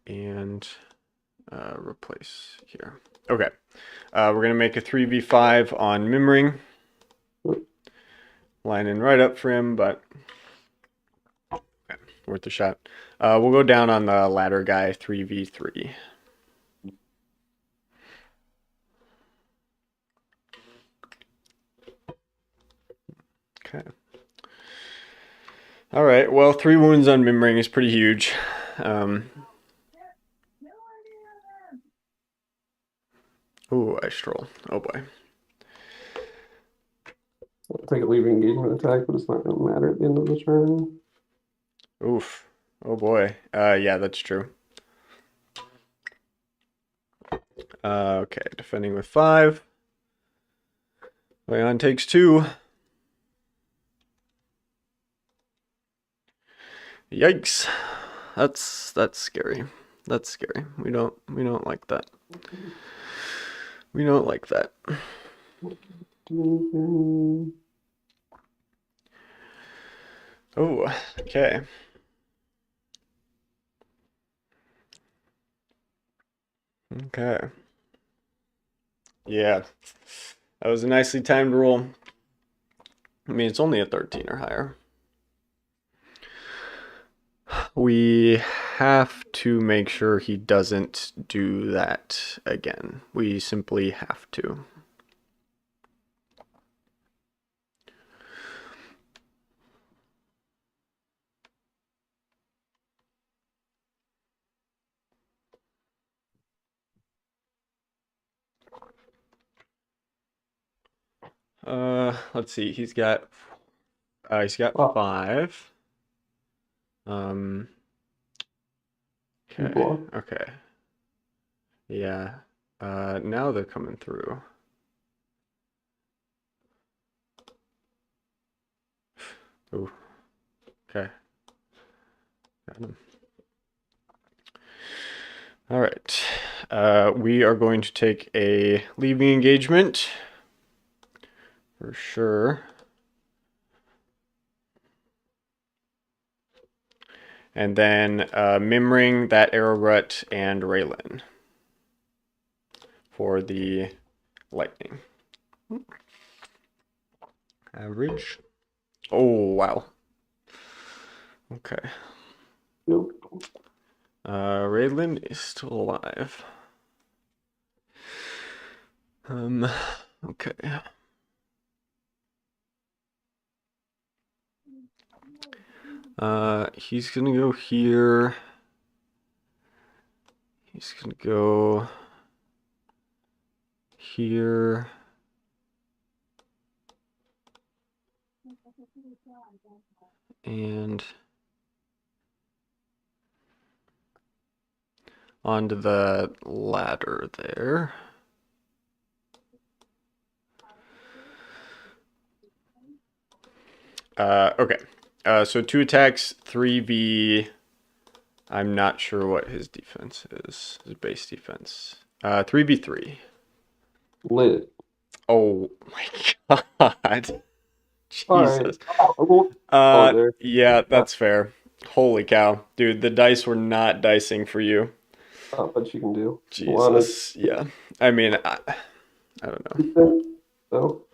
And replace here. Okay. We're going to make a 3v5 on Mimring. Lining right up for him, but okay, worth a shot. We'll go down on the ladder guy, 3v3. Okay. All right. Well, 3 wounds on Mimring is pretty huge. Ooh, I stroll. Oh boy. I'll take a leaving engagement attack, but it's not going to matter at the end of the turn. Oof. Oh boy. Yeah, that's true. Okay, defending with 5. Leon takes 2. Yikes. That's scary. That's scary. We don't like that. We don't like that. Oh, okay. Okay. Yeah. That was a nicely timed roll. I mean, it's only a 13 or higher. We have to make sure he doesn't do that again. We simply have to. Let's see. He's got Oh, 5. you Okay. block. Okay. Yeah. Now they're coming through. Ooh. Okay. Got him. All right. We are going to take a leaving engagement for sure. And then Mimring that Arrowrut and Raylin for the lightning. Average. Oh, wow. Okay. Yep. Raylin is still alive. Okay. He's gonna go here. He's gonna go here. And onto the ladder there. Okay. So 2 attacks, 3v. I'm not sure what his defense is. His base defense. 3v3. Lit. Oh my god. All right. Jesus. There. Yeah, that's fair. Holy cow. Dude, the dice were not dicing for you. What you can do. Jesus. Yeah. I mean, I don't know. So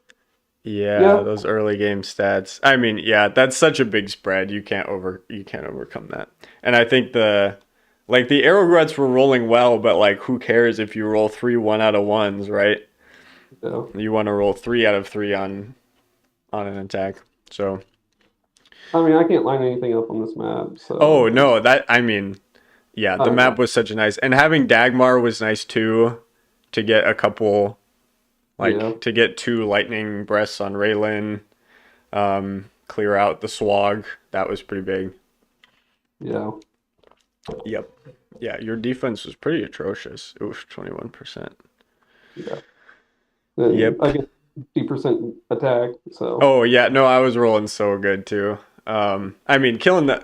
Yeah, Yeah, those early game stats. I mean, yeah, that's such a big spread. You can't overcome that. And I think the arrow gruts were rolling well, but like who cares if you roll three 1 out of ones, right? yeah. You want to roll 3 out of 3 on an attack. So, I mean, I can't line anything up on this map, oh so no, that I mean, yeah, I the don't map know. was such a nice, and having Dagmar was nice too, to get a couple, Yeah, like to get 2 lightning breaths on Raylan, clear out the swag. That was pretty big. yeah, Yep. Yeah, your defense was pretty atrocious. It was 21%. yeah. And Yep. I get 50% attack, so Oh yeah, no, I was rolling so good too. I mean, killing the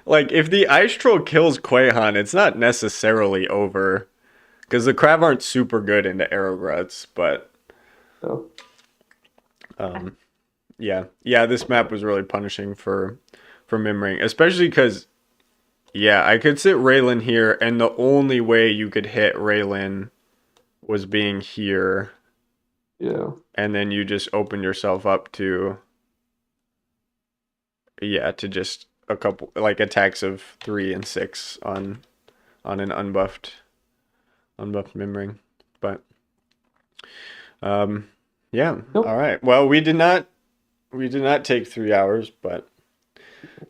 like if the ice troll kills Quahan, it's not necessarily over because the crab aren't super good into arrow gruts, but so um, yeah, yeah, this map was really punishing for Mimring, especially because yeah, I could sit Raylan here, and the only way you could hit Raylan was being here, yeah, and then you just open yourself up to yeah, to just a couple like attacks of 3 and 6 on an unbuffed Mimring. But yeah, all nope. right. Well, we did not take 3 hours, but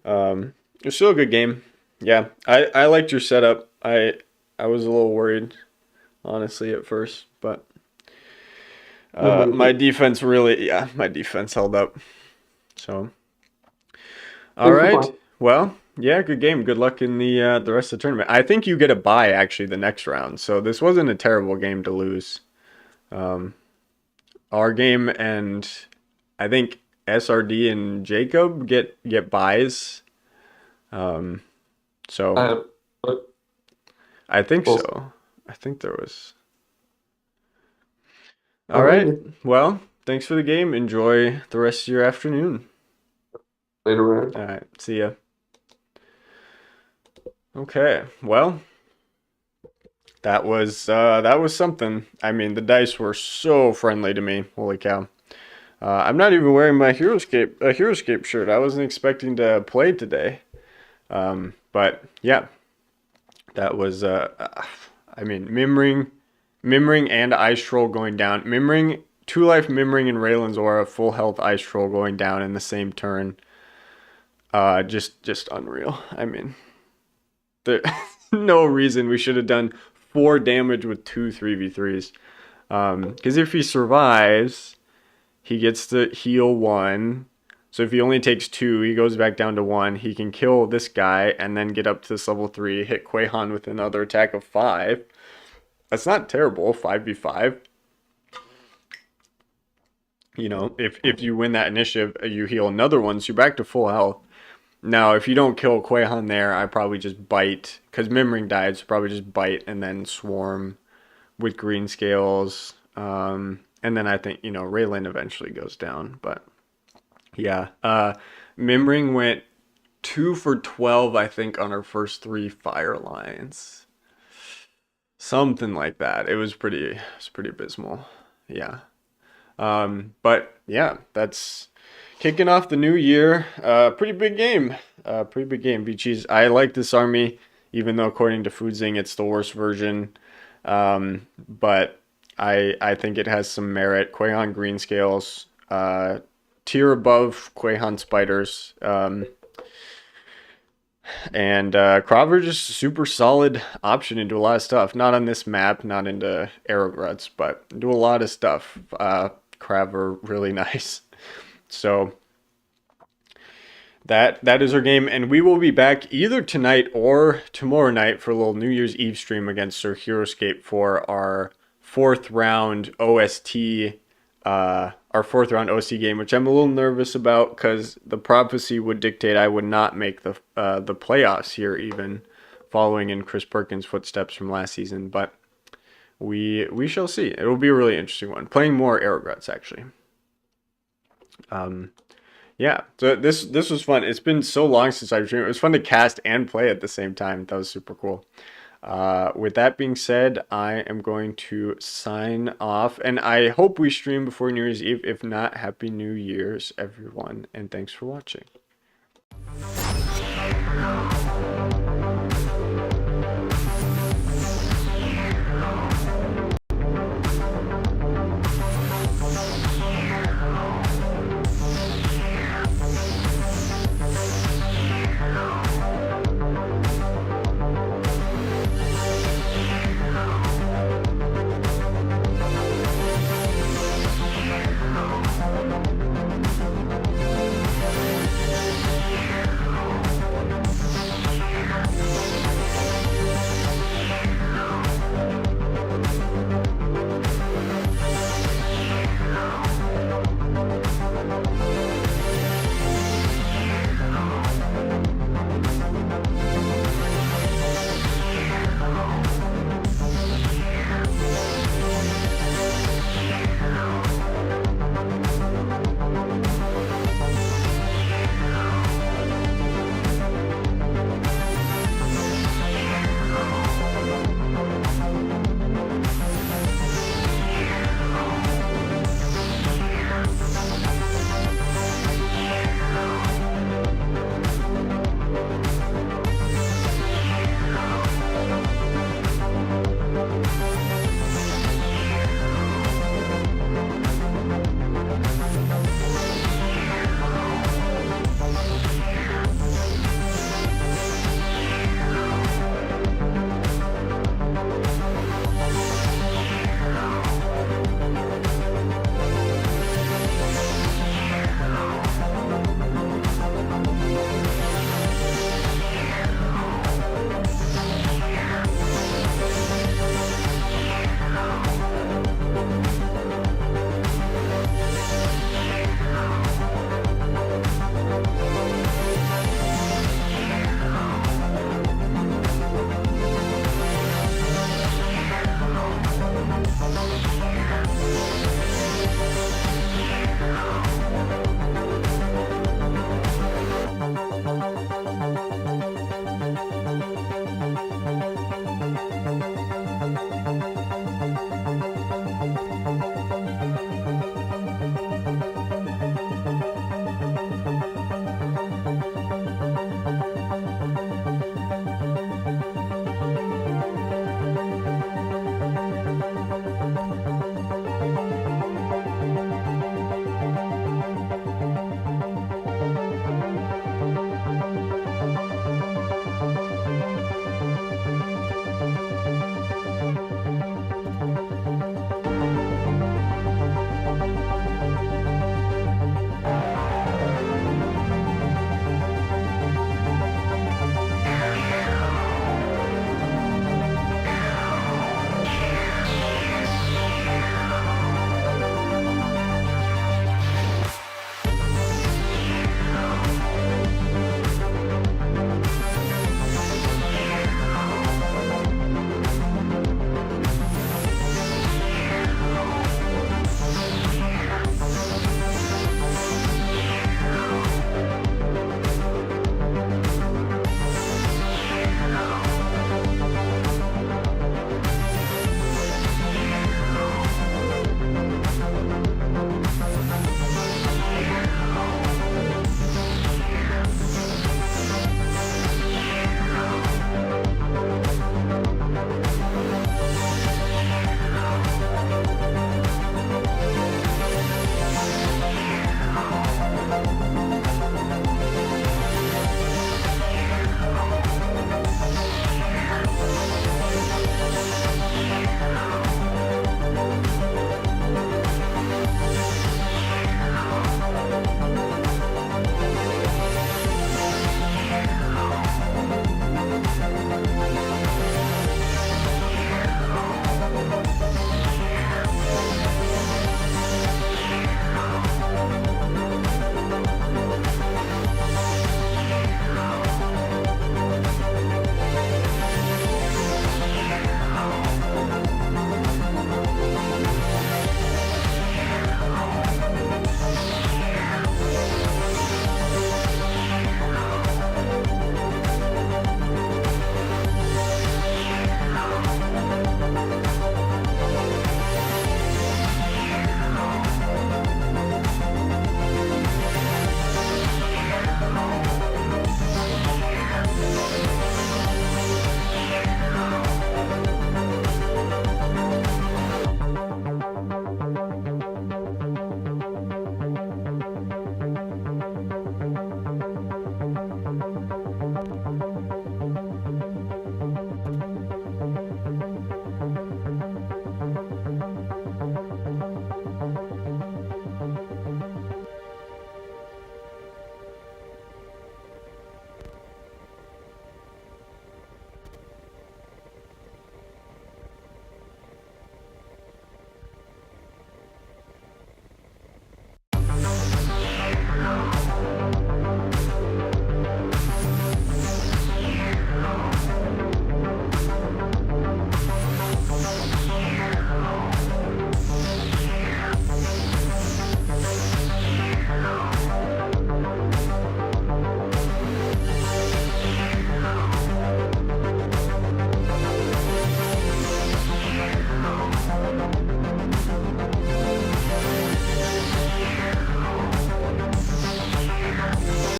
it was still a good game. Yeah, I liked your setup. I was a little worried, honestly, at first, but Nobody my did. defense really, yeah, my defense held up. So, all Thanks for right. playing. Well, yeah, good game. Good luck in the rest of the tournament. I think you get a bye actually the next round, so this wasn't a terrible game to lose. Um, our game and I think SRD and Jacob get buys. Um, I so have, but I think we'll see. so. I think there was. All right. Alrighty, Well, thanks for the game. Enjoy the rest of your afternoon. later, man. All right. See ya. Okay. Well, that was something. I mean, the dice were so friendly to me. Holy cow. I'm not even wearing my Heroscape shirt. I wasn't expecting to play today. But yeah, that was I mean, Mimring and Ice Troll going down. Mimring, 2 life Mimring and Raylan's Aura, full health Ice Troll going down in the same turn. Just unreal. I mean, there no reason we should have done 4 damage with 2 3v3s. Because if he survives, he gets to heal 1. So if he only takes 2, he goes back down to 1. He can kill this guy and then get up to this level 3, hit Quahan with another attack of 5. That's not terrible, 5v5. You know, if you win that initiative, you heal another one, so you're back to full health. Now, if you don't kill Quahan there, I probably just bite, because Mimring died, so probably just bite and then swarm with green scales. And then I think, Raylan eventually goes down, but yeah. Mimring went 2 for 12, I think, on her first 3 fire lines. Something like that. It was pretty abysmal. Yeah. But yeah, that's kicking off the new year. Pretty big game. Pretty big game. VCheese. I like this army, even though according to Foodzing, it's the worst version. But I think it has some merit. Quahan Greenscales, tier above Quahan Spiders. And Kraver just a super solid option into a lot of stuff. Not on this map, not into arrow gruts, but do a lot of stuff. Kraver really nice. So that is our game, and we will be back either tonight or tomorrow night for a little New Year's Eve stream against Sir Heroscape for our fourth round OST. Our fourth round OC game, which I'm a little nervous about because the prophecy would dictate I would not make the playoffs here, even following in Chris Perkins' footsteps from last season. But we shall see. It will be a really interesting one. Playing more Aerogruts actually. Yeah. So this was fun. It's been so long since I've streamed. It was fun to cast and play at the same time. That was super cool. With that being said, I am going to sign off, and I hope we stream before New Year's Eve. If not, Happy New Year's, everyone, and thanks for watching.